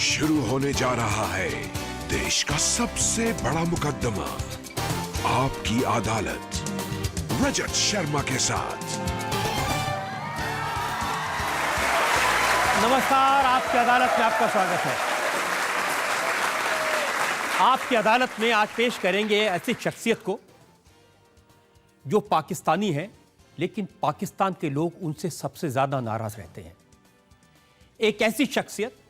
शुरू होने जा रहा है देश का सबसे बड़ा मुकदमा, आपकी अदालत, रजत शर्मा के साथ। नमस्कार, आपकी अदालत में आपका स्वागत है। आपकी अदालत में आज पेश करेंगे ऐसी शख्सियत को जो पाकिस्तानी है, लेकिन पाकिस्तान के लोग उनसे सबसे ज्यादा नाराज रहते हैं। एक ऐसी शख्सियत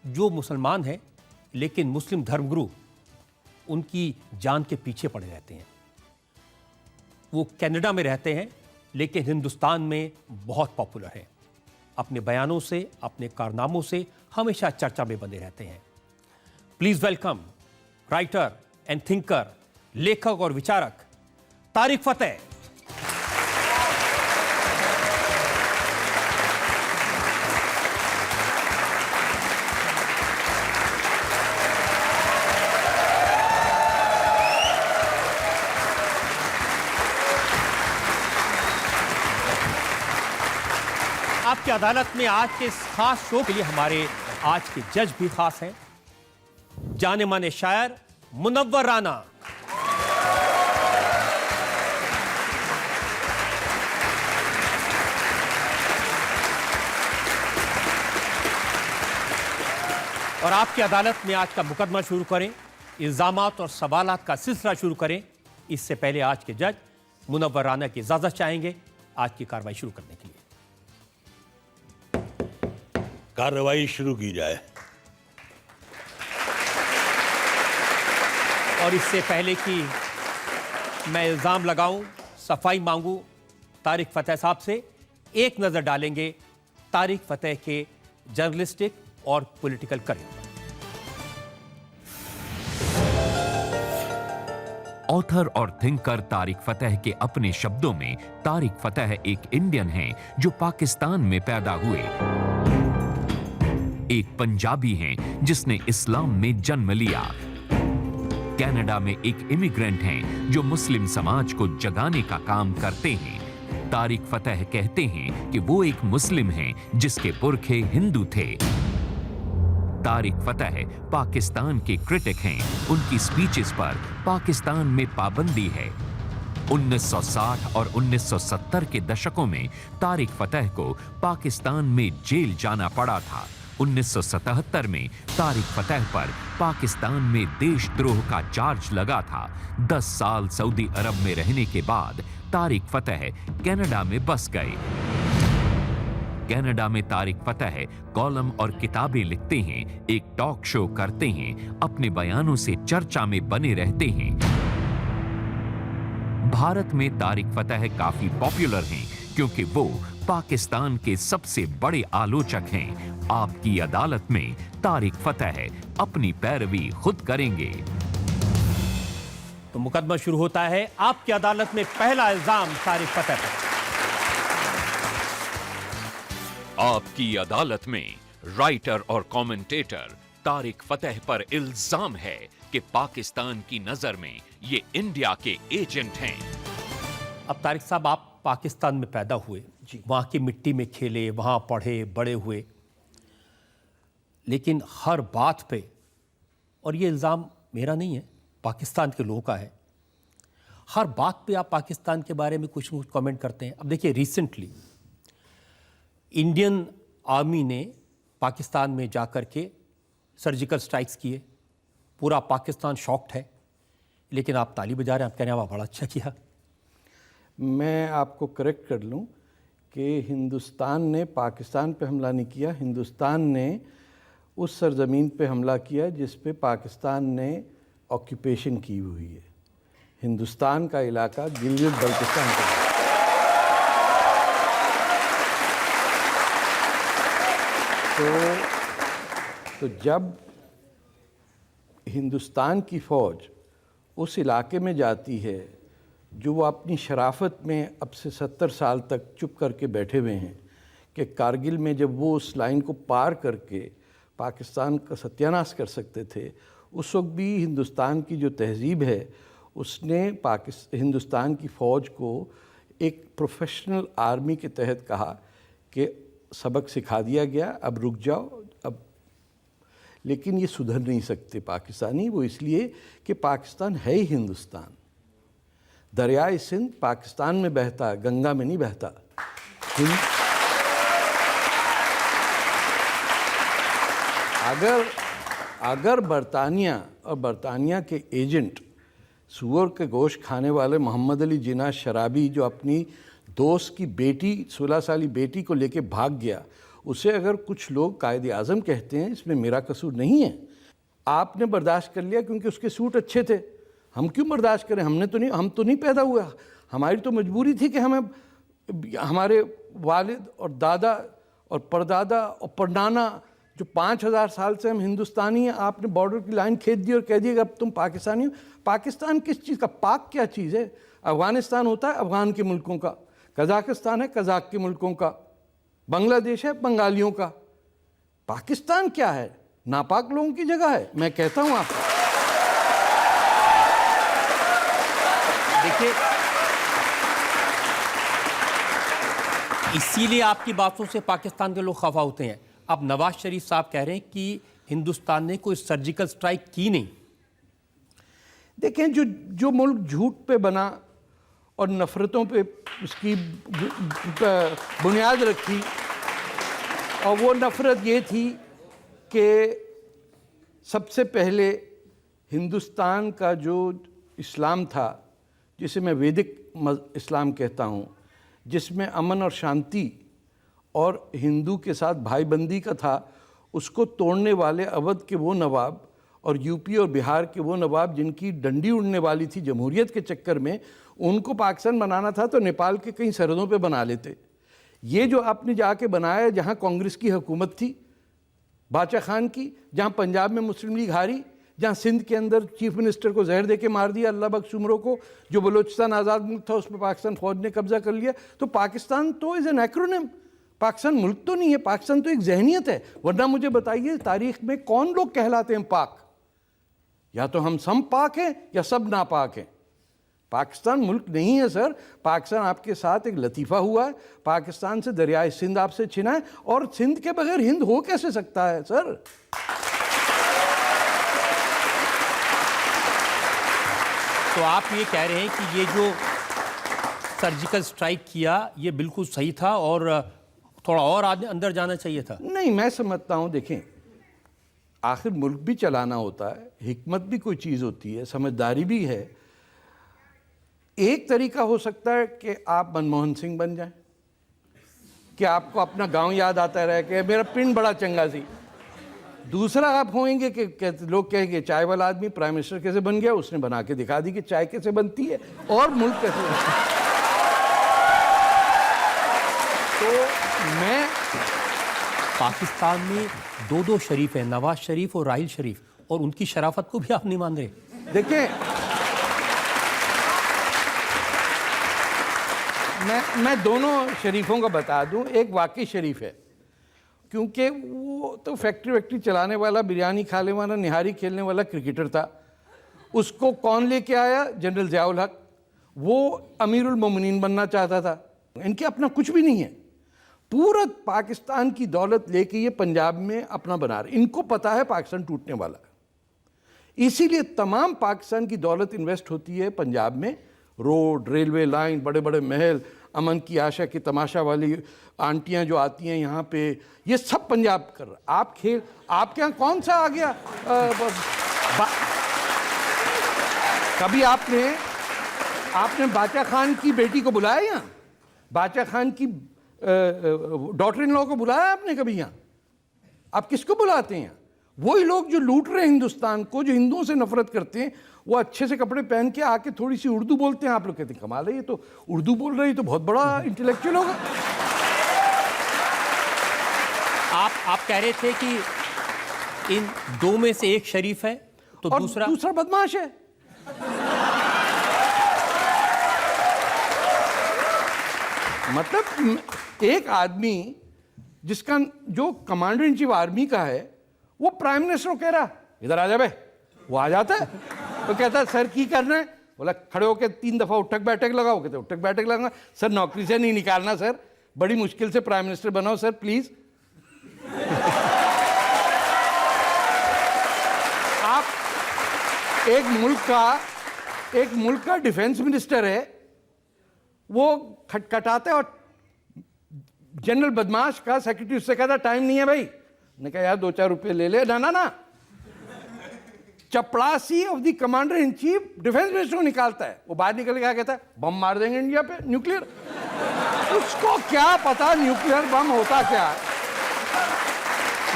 जो मुसलमान है, लेकिन मुस्लिम धर्मगुरु उनकी जान के पीछे पड़े रहते हैं। वो कनाडा में रहते हैं, लेकिन हिंदुस्तान में बहुत पॉपुलर है। अपने बयानों से, अपने कारनामों से हमेशा चर्चा में बने रहते हैं। Please welcome writer and thinker, लेखक और विचारक तारिक फतेह। आपकी अदालत में आज के इस खास शो के लिए हमारे आज के जज भी खास हैं। जाने माने शायर मुनव्वर राना, और आपकी अदालत में आज का मुकदमा शुरू करें, इल्जामात और सवालात का सिलसिला शुरू करें, इससे पहले आज के जज मुनव्वर राना की इजाजत चाहेंगे आज की कार्रवाई शुरू करने के लिए। कार्रवाई शुरू की जाए। और इससे पहले कि मैं इल्जाम लगाऊं, सफाई मांगूं तारिक फतेह साहब से, एक नजर डालेंगे तारिक फतेह के जर्नलिस्टिक और पॉलिटिकल करियर। ऑथर और थिंकर तारिक फतेह के अपने शब्दों में, तारिक फतेह एक इंडियन हैं जो पाकिस्तान में पैदा हुए, एक पंजाबी हैं जिसने इस्लाम में जन्म लिया, कनाडा में एक इमिग्रेंट हैं जो मुस्लिम समाज को जगाने का काम करते हैं। तारिक फतेह कहते हैं कि वो एक मुस्लिम हैं जिसके पुरखे हिंदू थे। तारिक फतेह पाकिस्तान के क्रिटिक हैं। उनकी स्पीचेस पर पाकिस्तान में पाबंदी है। 1960 और 1970 के दशकों में तारिक फतेह को पाकिस्तान में जेल जाना पड़ा था। 1977 में तारिक फतेह पर पाकिस्तान में देशद्रोह का चार्ज लगा था। 10 साल सऊदी अरब में रहने के बाद तारिक फतेह कनाडा में बस गए। कनाडा में तारिक फतेह कॉलम और किताबें लिखते हैं, एक टॉक शो करते हैं, अपने बयानों से चर्चा में बने रहते हैं। भारत में तारिक फतेह काफी पॉपुलर हैं क्योंकि वो पाकिस्तान के सबसे बड़े आलोचक हैं। आपकी अदालत में तारिक फतेह अपनी पैरवी खुद करेंगे। तो मुकदमा शुरू होता है। आपकी अदालत में पहला इल्जाम तारिक फतेह पर। आपकी अदालत में राइटर और कमेंटेटर तारिक फतेह पर इल्जाम है कि पाकिस्तान की नजर में ये इंडिया के एजेंट हैं। अब तारिक साहब, आप पाकिस्तान में पैदा हुए, वहाँ की मिट्टी में खेले, वहाँ पढ़े बड़े हुए, लेकिन हर बात पे, और ये इल्ज़ाम मेरा नहीं है, पाकिस्तान के लोगों का है, हर बात पे आप पाकिस्तान के बारे में कुछ न कुछ कमेंट करते हैं। अब देखिए, रिसेंटली इंडियन आर्मी ने पाकिस्तान में जाकर के सर्जिकल स्ट्राइक्स किए, पूरा पाकिस्तान शॉक्ड है, लेकिन आप ताली बजा रहे हैं, आप कह रहे हैं वाह बड़ा अच्छा किया। मैं आपको करेक्ट कर लूं कि हिंदुस्तान ने पाकिस्तान पे हमला नहीं किया, हिंदुस्तान ने उस सरजमीन पे हमला किया जिस पे पाकिस्तान ने ऑक्यूपेशन की हुई है। हिंदुस्तान का इलाका गिलगित बल्तिस्तान का है। तो जब हिंदुस्तान की फ़ौज उस इलाके में जाती है जो वो अपनी शराफत में अब से 70 साल तक चुप करके बैठे हुए हैं, कि कारगिल में जब वो उस लाइन को पार करके पाकिस्तान का सत्यानाश कर सकते थे, उस वक्त भी हिंदुस्तान की जो तहज़ीब है उसने हिंदुस्तान की फ़ौज को एक प्रोफेशनल आर्मी के तहत कहा कि सबक सिखा दिया गया, अब रुक जाओ, अब लेकिन ये सुधर नहीं सकते पाकिस्तानी, वो इसलिए कि पाकिस्तान है ही हिंदुस्तान। दरियाए सिंध पाकिस्तान में बहता है, गंगा में नहीं बहता। अगर बरतानिया और बरतानिया के एजेंट सूअर के गोश्त खाने वाले मोहम्मद अली जिन्ना शराबी, जो अपनी दोस्त की बेटी 16 साली बेटी को लेके भाग गया, उसे अगर कुछ लोग कायदे आज़म कहते हैं, इसमें मेरा कसूर नहीं है। आपने बर्दाश्त कर लिया क्योंकि उसके सूट अच्छे थे। हम क्यों बर्दाश्त करें? हम तो नहीं पैदा हुआ। हमारी तो मजबूरी थी कि हमें हमारे वालिद और दादा और परदादा और परनाना, जो 5000 साल से हम हिंदुस्तानी हैं, आपने बॉर्डर की लाइन खींच दी और कह दिया कि अब तुम पाकिस्तानी हो। पाकिस्तान किस चीज़ का? पाक क्या चीज़ है? अफ़गानिस्तान होता है अफ़गान के मुल्कों का, कज़ाकिस्तान है कज़ाक के मुल्कों का, बांग्लादेश है बंगालियों का। पाकिस्तान क्या है? नापाक लोगों की जगह है। मैं कहता हूँ आपको, देखिए, इसीलिए आपकी बातों से पाकिस्तान के लोग खफा होते हैं। अब नवाज शरीफ साहब कह रहे हैं कि हिंदुस्तान ने कोई सर्जिकल स्ट्राइक की नहीं। देखें, जो मुल्क झूठ पे बना और नफ़रतों पे उसकी बुनियाद रखी, और वो नफ़रत ये थी कि सबसे पहले हिंदुस्तान का जो इस्लाम था, जिसे मैं वैदिक इस्लाम कहता हूँ, जिसमें अमन और शांति और हिंदू के साथ भाईबंदी का था, उसको तोड़ने वाले अवध के वो नवाब और यूपी और बिहार के वो नवाब जिनकी डंडी उड़ने वाली थी जमहूरियत के चक्कर में, उनको पाकिस्तान बनाना था तो नेपाल के कई सरहदों पे बना लेते। ये जो आपने जाके बनाया, जहाँ कांग्रेस की हुकूमत थी बादशाह खान की, जहाँ पंजाब में मुस्लिम लीग हारी, जहाँ सिंध के अंदर चीफ मिनिस्टर को जहर दे के मार दिया अल्लाह बख्श उमरों को, जो बलूचिस्तान आज़ाद मुल्क था उस पर पाकिस्तान फ़ौज ने कब्जा कर लिया। तो पाकिस्तान तो इज़ एन एक्रोनिम। पाकिस्तान मुल्क तो नहीं है, पाकिस्तान तो एक जहनीत है। वरना मुझे बताइए, तारीख में कौन लोग कहलाते हैं पाक? या तो हम सब पाक हैं या सब नापाक हैं। पाकिस्तान मुल्क नहीं है सर। पाकिस्तान आपके साथ एक लतीफ़ा हुआ है। पाकिस्तान से दरियाए सिंध आपसे छिना है, और सिंध के बगैर हिंद हो कैसे सकता है सर? तो आप ये कह रहे हैं कि ये जो सर्जिकल स्ट्राइक किया ये बिल्कुल सही था और थोड़ा और अंदर जाना चाहिए था? नहीं, मैं समझता हूँ, देखें, आखिर मुल्क भी चलाना होता है, हिकमत भी कोई चीज़ होती है, समझदारी भी है। एक तरीका हो सकता है कि आप मनमोहन सिंह बन जाएं, कि आपको अपना गांव याद आता रहे कि मेरा पिंड बड़ा चंगा सी। दूसरा आप होंगे कि लोग कहेंगे चाय वाला आदमी प्राइम मिनिस्टर कैसे बन गया, उसने बना के दिखा दी कि चाय कैसे बनती है और मुल्क कैसे बनता है। तो मैं, पाकिस्तान में दो शरीफ हैं, नवाज शरीफ और राहिल शरीफ, और उनकी शराफत को भी आप नहीं मान रहे? देखिए, मैं दोनों शरीफों को बता दूं। एक वाकई शरीफ है, क्योंकि वो तो फैक्ट्री चलाने वाला, बिरयानी खाने वाला, निहारी खेलने वाला क्रिकेटर था। उसको कौन लेके आया? जनरल ज़ियाउल हक। वो अमीरुल मोमिनीन बनना चाहता था। इनके अपना कुछ भी नहीं है। पूरा पाकिस्तान की दौलत लेके ये पंजाब में अपना बना रहे। इनको पता है पाकिस्तान टूटने वाला है, इसीलिए तमाम पाकिस्तान की दौलत इन्वेस्ट होती है पंजाब में। रोड, रेलवे लाइन, बड़े बड़े महल, अमन की आशा की तमाशा वाली आंटियां जो आती हैं यहाँ पे, ये सब पंजाब कर रहा। आपके यहाँ कौन सा आ गया? कभी आपने बादशाह खान की बेटी को बुलाया यहाँ? बादशाह खान की डॉटर इन लॉ को बुलाया आपने कभी यहाँ? आप किसको बुलाते हैं? वही लोग जो लूट रहे हैं हिंदुस्तान को, जो हिंदुओं से नफरत करते हैं, वो अच्छे से कपड़े पहन के आके थोड़ी सी उर्दू बोलते हैं। आप लोग कहते हैं कमाल है, ये तो उर्दू बोल रही, तो बहुत बड़ा इंटेलेक्चुअल होगा। आप कह रहे थे कि इन दो में से एक शरीफ है तो दूसरा बदमाश है। मतलब एक आदमी जिसका जो कमांडर इन चीफ आर्मी का है, वो प्राइम मिनिस्टर को कह रहा इधर आ जा बे, वो आ जाता है। तो कहता है सर की करना है? बोला खड़े होकर 3 दफा उठक बैठक लगाओ। कहते उठक बैठक लगाऊंगा। सर नौकरी से नहीं निकालना सर, बड़ी मुश्किल से प्राइम मिनिस्टर बनाओ सर प्लीज। एक मुल्क का डिफेंस मिनिस्टर है, वो खटखटाता है और जनरल बदमाश का सेक्रेटरी उससे कहता टाइम नहीं है भाई। ने कहा यार 2-4 रुपए ले ले। ना चपड़ासी of the commander in chief defence minister को निकालता है। वो बाहर निकल के क्या कहता है, बम मार देंगे इंडिया पे, न्यूक्लियर। उसको क्या पता न्यूक्लियर बम होता क्या है।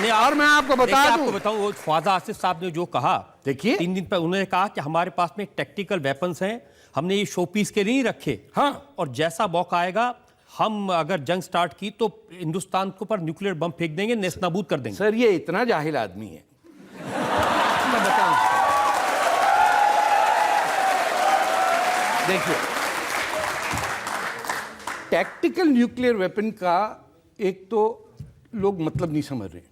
नहीं, और मैं आपको बताऊं वो ख्वाजा आसिफ साहब ने जो कहा, देखिए 3 दिन पर उन्होंने कहा कि हमारे पास में टैक्टिकल वेपन्स हैं, हमने ये शो पीस के लिए नहीं रखे। हाँ, और जैसा मौका आएगा हम अगर जंग स्टार्ट की तो हिंदुस्तान के ऊपर न्यूक्लियर बम फेंक देंगे, नेस्तनाबूद कर देंगे। सर ये इतना जाहिल आदमी है, मैं बताऊं। देखिए टैक्टिकल न्यूक्लियर वेपन का एक तो लोग मतलब नहीं समझ रहे।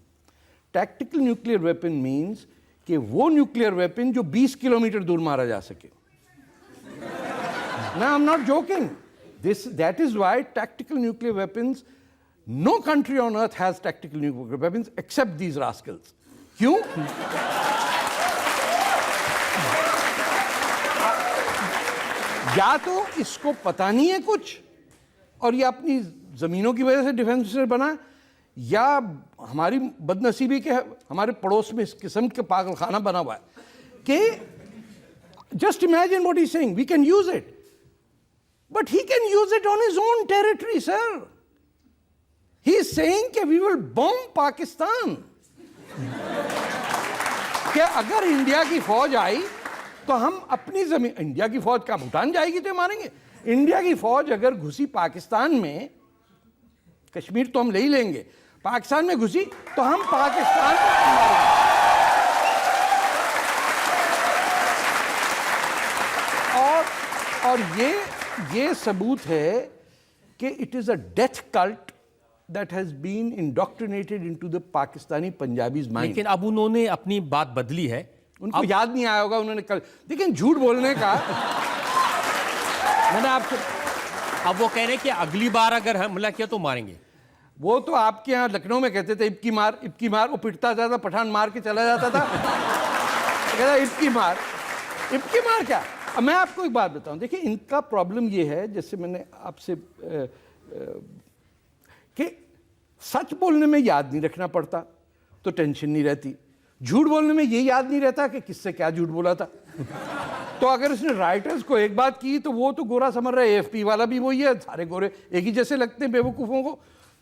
टैक्टिकल न्यूक्लियर वेपन मींस कि वो न्यूक्लियर वेपन जो 20 किलोमीटर दूर मारा जा सके। ना, आई am not joking. That is why tactical nuclear weapons, no country on earth has tactical nuclear weapons except these rascals. क्यों? या तो इसको पता नहीं है कुछ और ये अपनी जमीनों की वजह से डिफेंस मिनिस्टर बना, या हमारी बदनसीबी के हमारे पड़ोस में इस किस्म के पागलखाना बना हुआ है कि just imagine what he's saying, we can use it. But he can use it on his own territory, sir. He is saying that we will bomb Pakistan. कि अगर इंडिया की फौज आई तो हम अपनी जमीन, इंडिया की फौज का भूटान जाएगी तो मारेंगे। इंडिया की फौज अगर घुसी पाकिस्तान में, कश्मीर तो हम ले ही लेंगे, पाकिस्तान में घुसी तो हम पाकिस्तान को मारेंगे। और ये सबूत है कि it is a death cult that has been indoctrinated into the Pakistani Punjabis mind. लेकिन अब उन्होंने अपनी बात बदली है, उनको याद नहीं आया होगा उन्होंने कल। लेकिन झूठ बोलने का मैंने आपसे, अब वो कह रहे हैं कि अगली बार अगर हमला किया तो मारेंगे। वो तो आपके यहाँ लखनऊ में कहते थे इब्की मार। वो पिटता था, पठान मार के चला जाता था। कहता इब्की मार क्या। अब मैं आपको एक बात बताऊं, देखिए इनका प्रॉब्लम ये है, जैसे मैंने आपसे कि सच बोलने में याद नहीं रखना पड़ता तो टेंशन नहीं रहती, झूठ बोलने में ये याद नहीं रहता कि किससे क्या झूठ बोला था। तो अगर उसने राइटर्स को एक बात की तो वो तो गोरा समझ रहा है, एएफपी वाला भी वही है, सारे गोरे एक ही जैसे लगते हैं बेवकूफ़ों को,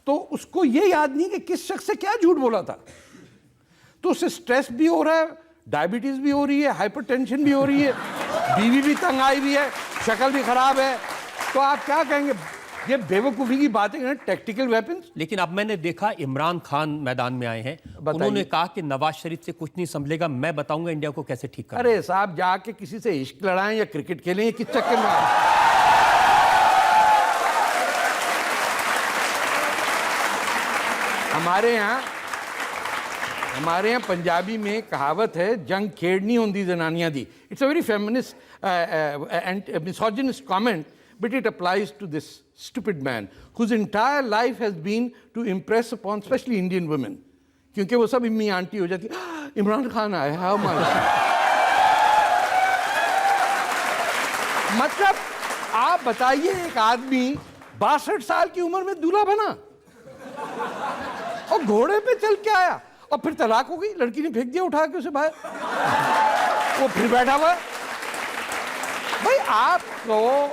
तो उसको ये याद नहीं कि किस शख्स से क्या झूठ बोला था। तो उससे स्ट्रेस भी हो रहा है, डायबिटीज़ भी हो रही है, हाइपरटेंशन भी हो रही है, बीवी भी तंग आई हुई है, शक्ल भी खराब है। तो आप क्या कहेंगे, ये बेवकूफ़ी की बातें हैं, टैक्टिकल वेपन्स। लेकिन अब मैंने देखा इमरान खान मैदान में आए हैं, उन्होंने कहा कि नवाज शरीफ से कुछ नहीं संभलेगा, मैं बताऊंगा इंडिया को कैसे ठीक करना। अरे साहब, जाके किसी से इश्क लड़ाएं या क्रिकेट खेलें, किस चक्कर में आए? हमारे यहाँ पंजाबी में कहावत है, जंग खेड़नी होंदी जनानियां दी। It's a very feminist and misogynist comment, but it applies to this stupid man whose entire life has been to impress upon especially Indian women, क्योंकि वो सब इम्मी आंटी हो जाती, इमरान खान आया, हाउ माय। मतलब आप बताइए, एक आदमी 62 साल की उम्र में दूल्हा बना और घोड़े पे चल के आया और फिर तलाक हो गई, लड़की ने फेंक दिया उठा के उसे बाहर, वो फिर बैठा हुआ। भाई आपको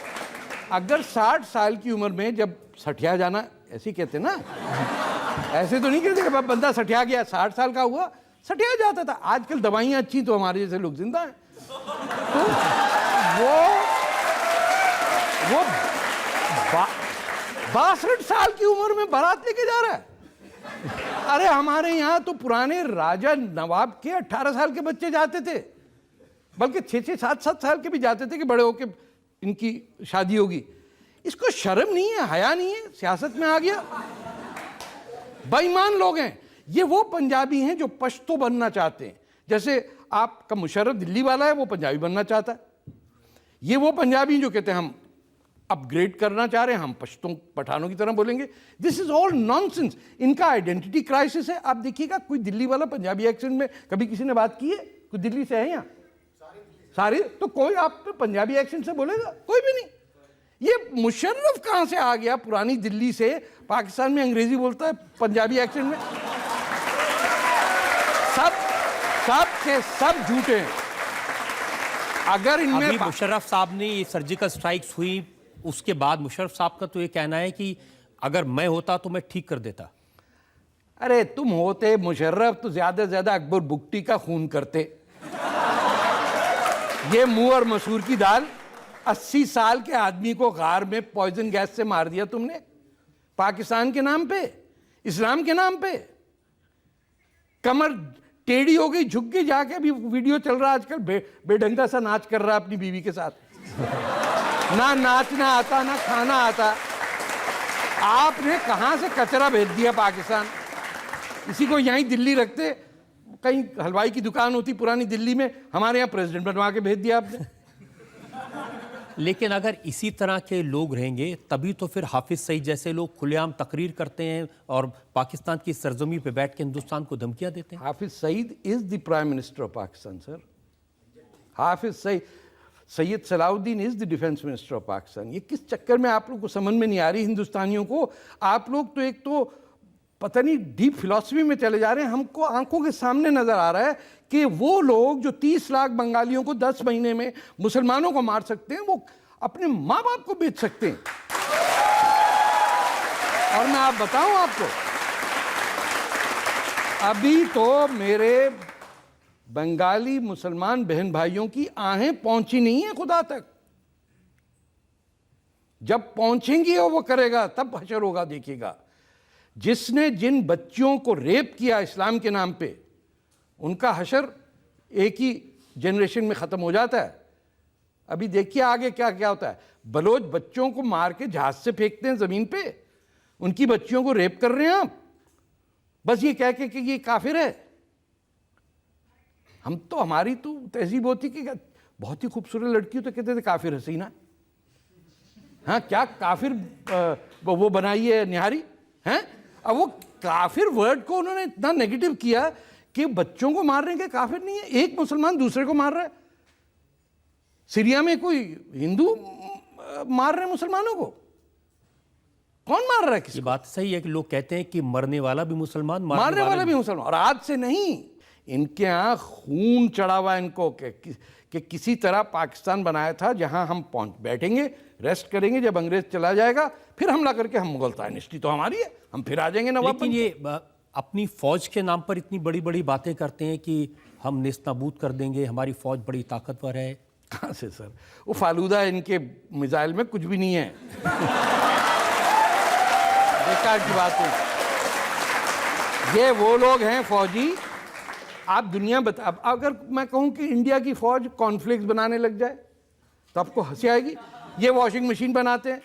अगर 60 साल की उम्र में जब सठिया जाना, ऐसे कहते ना, ऐसे तो नहीं कहते कि बंदा सठिया गया, 60 साल का हुआ सठिया जाता था। आजकल दवाइयाँ अच्छी तो हमारे जैसे लोग जिंदा हैं। तो वो 62 साल की उम्र में बारात लेके जा रहा है। अरे हमारे यहाँ तो पुराने राजा नवाब के 18 साल के बच्चे जाते थे, बल्कि 6-6, 7-7 साल के भी जाते थे कि बड़े होके इनकी शादी होगी। इसको शर्म नहीं है, हया नहीं है, सियासत में आ गया। बेईमान लोग हैं ये। वो पंजाबी हैं जो पश्तो बनना चाहते हैं, जैसे आपका मुशर्रफ दिल्ली वाला है, वो पंजाबी बनना चाहता है। ये वो पंजाबी जो कहते हैं हम अपग्रेड करना चाह रहे हैं, हम पश्तों पठानों की तरह बोलेंगे। This is all nonsense. इनका आइडेंटिटी क्राइसिस है। आप देखिएगा, कोई दिल्ली वाला पंजाबी एक्सेंट में कभी किसी ने बात की है? कोई दिल्ली से है यहाँ? सारी तो कोई आप पे पंजाबी एक्सेंट से बोलेगा? कोई भी नहीं। ये मुशर्रफ कहां से आ गया पुरानी दिल्ली से, पाकिस्तान में अंग्रेजी बोलता है पंजाबी एक्सेंट में? सब के सब झूठे हैं। अगर इनमें अभी मुशर्रफ साहब ने ये सर्जिकल स्ट्राइक्स हुई, उसके बाद मुशर्रफ साहब का तो ये कहना है कि अगर मैं होता तो मैं ठीक कर देता। अरे तुम होते मुशर्रफ तो ज्यादा से ज्यादा अकबर बुगटी का खून करते। ये मुंह और मसूर की दाल, 80 साल के आदमी को गार में पॉइजन गैस से मार दिया तुमने, पाकिस्तान के नाम पे, इस्लाम के नाम पे। कमर टेढ़ी हो गई, झुक गई, जाके अभी वीडियो चल रहा है आजकल, बेढंगा सा नाच कर रहा है अपनी बीवी के साथ। ना नाचना आता ना खाना आता। आपने कहां से कचरा भेज दिया पाकिस्तान? इसी को यहीं दिल्ली रखते, कहीं हलवाई की दुकान होती पुरानी दिल्ली में, हमारे यहाँ प्रेसिडेंट बनवा के भेज दिया आपने। लेकिन अगर इसी तरह के लोग रहेंगे तभी तो फिर हाफिज सईद जैसे लोग खुलेआम तकरीर करते हैं और पाकिस्तान की सरजमी पे बैठ के हिंदुस्तान को धमकियां देते हैं। Hafiz Saeed is the prime minister of Pakistan sir. Hafiz Sayeed Salahuddin is the defence minister of Pakistan. ये किस चक्कर में आप लोग को समझ में नहीं आ रही हिंदुस्तानियों को? आप लोग तो एक तो पता नहीं डीप फिलॉसफी में चले जा रहे हैं। हमको आंखों के सामने नजर आ रहा है कि वो लोग जो 30 लाख बंगालियों को 10 महीने में मुसलमानों को मार सकते हैं, वो अपने माँ बाप को बेच सकते हैं। और मैं आप बताऊं आपको, अभी तो मेरे बंगाली मुसलमान बहन भाइयों की आहें पहुंची नहीं है खुदा तक। जब पहुंचेंगी और वो करेगा तब हशर होगा, देखिएगा। जिसने जिन बच्चियों को रेप किया इस्लाम के नाम पे, उनका हशर एक ही जनरेशन में खत्म हो जाता है। अभी देखिए आगे क्या क्या होता है। बलोच बच्चों को मार के जहाज से फेंकते हैं जमीन पे, उनकी बच्चियों को रेप कर रहे हैं आप, बस ये कह के कि ये काफिर है। हम तो, हमारी तो तहजीब होती कि बहुत ही खूबसूरत लड़की हो तो कहते थे काफिर हसीना। हाँ, क्या काफिर वो बनाई है निहारी हैं? अब वो काफिर वर्ड को उन्होंने इतना नेगेटिव किया कि बच्चों को मार रहे हैं कि काफिर नहीं है। एक मुसलमान दूसरे को मार रहा है। सीरिया में कोई हिंदू मार रहे हैं मुसलमानों को? कौन मार रहा है किसी? ये बात सही है कि लोग कहते हैं कि मरने वाला भी मुसलमान, मारने वाला भी मुसलमान। और आज से नहीं, इनके यहाँ खून चढ़ा हुआ इनको कि किसी तरह पाकिस्तान बनाया था जहां हम बैठेंगे, रेस्ट करेंगे, जब अंग्रेज चला जाएगा फिर हमला करके हम मुगल डायनेस्टी तो हमारी है, हम फिर आ जाएंगे नवाब। लेकिन ये अपनी फौज के नाम पर इतनी बड़ी बड़ी बातें करते हैं कि हम नेस्तनाबूद कर देंगे, हमारी फौज बड़ी ताकतवर है। कहाँ से सर? वो फालूदा इनके मिसाइल में कुछ भी नहीं है। बेकार की बात है। ये वो लोग हैं फौजी। आप दुनिया बता, अब अगर मैं कहूं कि इंडिया की फौज कॉर्नफ्लेक्स बनाने लग जाए तो आपको हंसी आएगी। ये वॉशिंग मशीन बनाते हैं,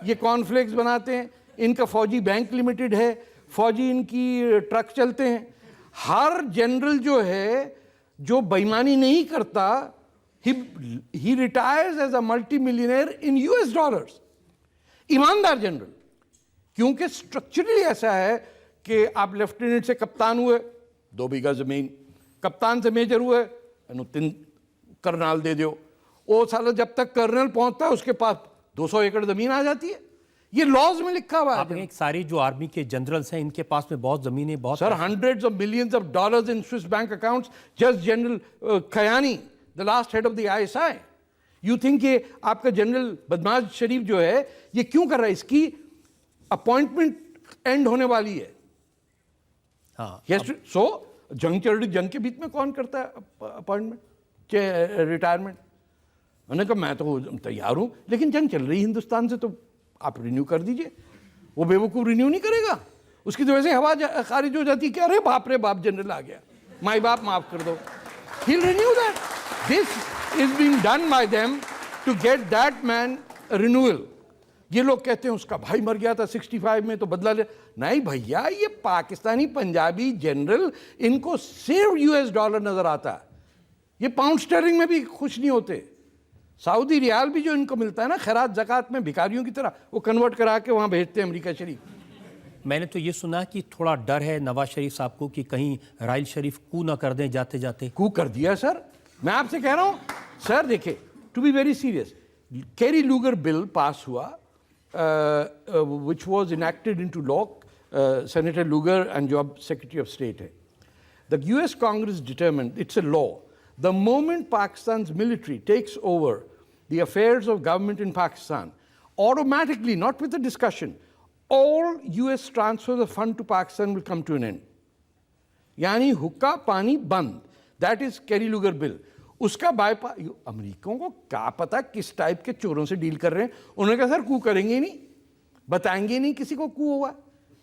ये कॉर्नफ्लेक्स बनाते हैं, इनका फौजी बैंक लिमिटेड है, फौजी इनकी ट्रक चलते हैं। हर जनरल जो है जो बेईमानी नहीं करता, he retires as a multi millionaire in US dollars. ईमानदार जनरल, क्योंकि स्ट्रक्चरली ऐसा है कि आप लेफ्टिनेंट से कप्तान हुए 2 बीघा जमीन, कप्तान से मेजर हुए 3 कर्नल दे दो। वो साला जब तक कर्नल पहुंचता है उसके पास 200 एकड़ जमीन आ जाती है। ये लॉज में लिखा हुआ है। एक सारी जो आर्मी के जनरल्स हैं इनके पास में बहुत जमीनें, बहुत sir, hundreds of millions of dollars in Swiss bank accounts. Just General Kayani, the last head of the ISI. You think ये आपका जनरल बदमाश शरीफ जो है ये क्यों कर रहा है? इसकी अपॉइंटमेंट एंड होने वाली है। हाँ, सो जंग चल रही, जंग के बीच में कौन करता है अपॉइंटमेंट, रिटायरमेंट? मैंने कहा मैं तो तैयार हूं, लेकिन जंग चल रही हिंदुस्तान से, तो आप रिन्यू कर दीजिए। वो बेवकूफ रिन्यू नहीं करेगा, उसकी तो वैसे हवा खारिज हो जाती है। अरे बाप रे बाप, जनरल आ गया, माई बाप माफ कर दो। He'll renew that. This is being done by them to get that man a renewal. ये लोग कहते हैं उसका भाई मर गया था 65 में तो बदला ले। नहीं भैया, ये पाकिस्तानी पंजाबी जनरल, इनको सिर्फ US डॉलर नजर आता है। ये पाउंड स्टर्लिंग में भी खुश नहीं होते। सऊदी रियाल भी जो इनको मिलता है ना खैरात ज़कात में, भिखारियों की तरह, वो कन्वर्ट करा के वहाँ भेजते हैं अमेरिका शरीफ। मैंने तो ये सुना कि थोड़ा डर है नवाज शरीफ साहब को कि कहीं राइल शरीफ कू ना कर दें जाते जाते। कू कर दिया सर, मैं आपसे कह रहा हूँ सर देखिए, to be very serious, Kerry Lugar bill pass हुआ, which was enacted into law, senator Lugar and जो अब सेक्रेटरी ऑफ स्टेट है. The US Congress determined, it's a law, the moment Pakistan's military takes over the affairs of government in Pakistan, automatically, not with a discussion, all US transfers of fund to Pakistan will come to an end. यानी हुक्का पानी बंद. That is carry Lugar bill. उसका bypass, अमेरिकियों को क्या पता किस type के चोरों से डील कर रहे हैं. उन्होंने कहा सर कू करेंगे ही नहीं, बताएंगे नहीं किसी को कू हुआ.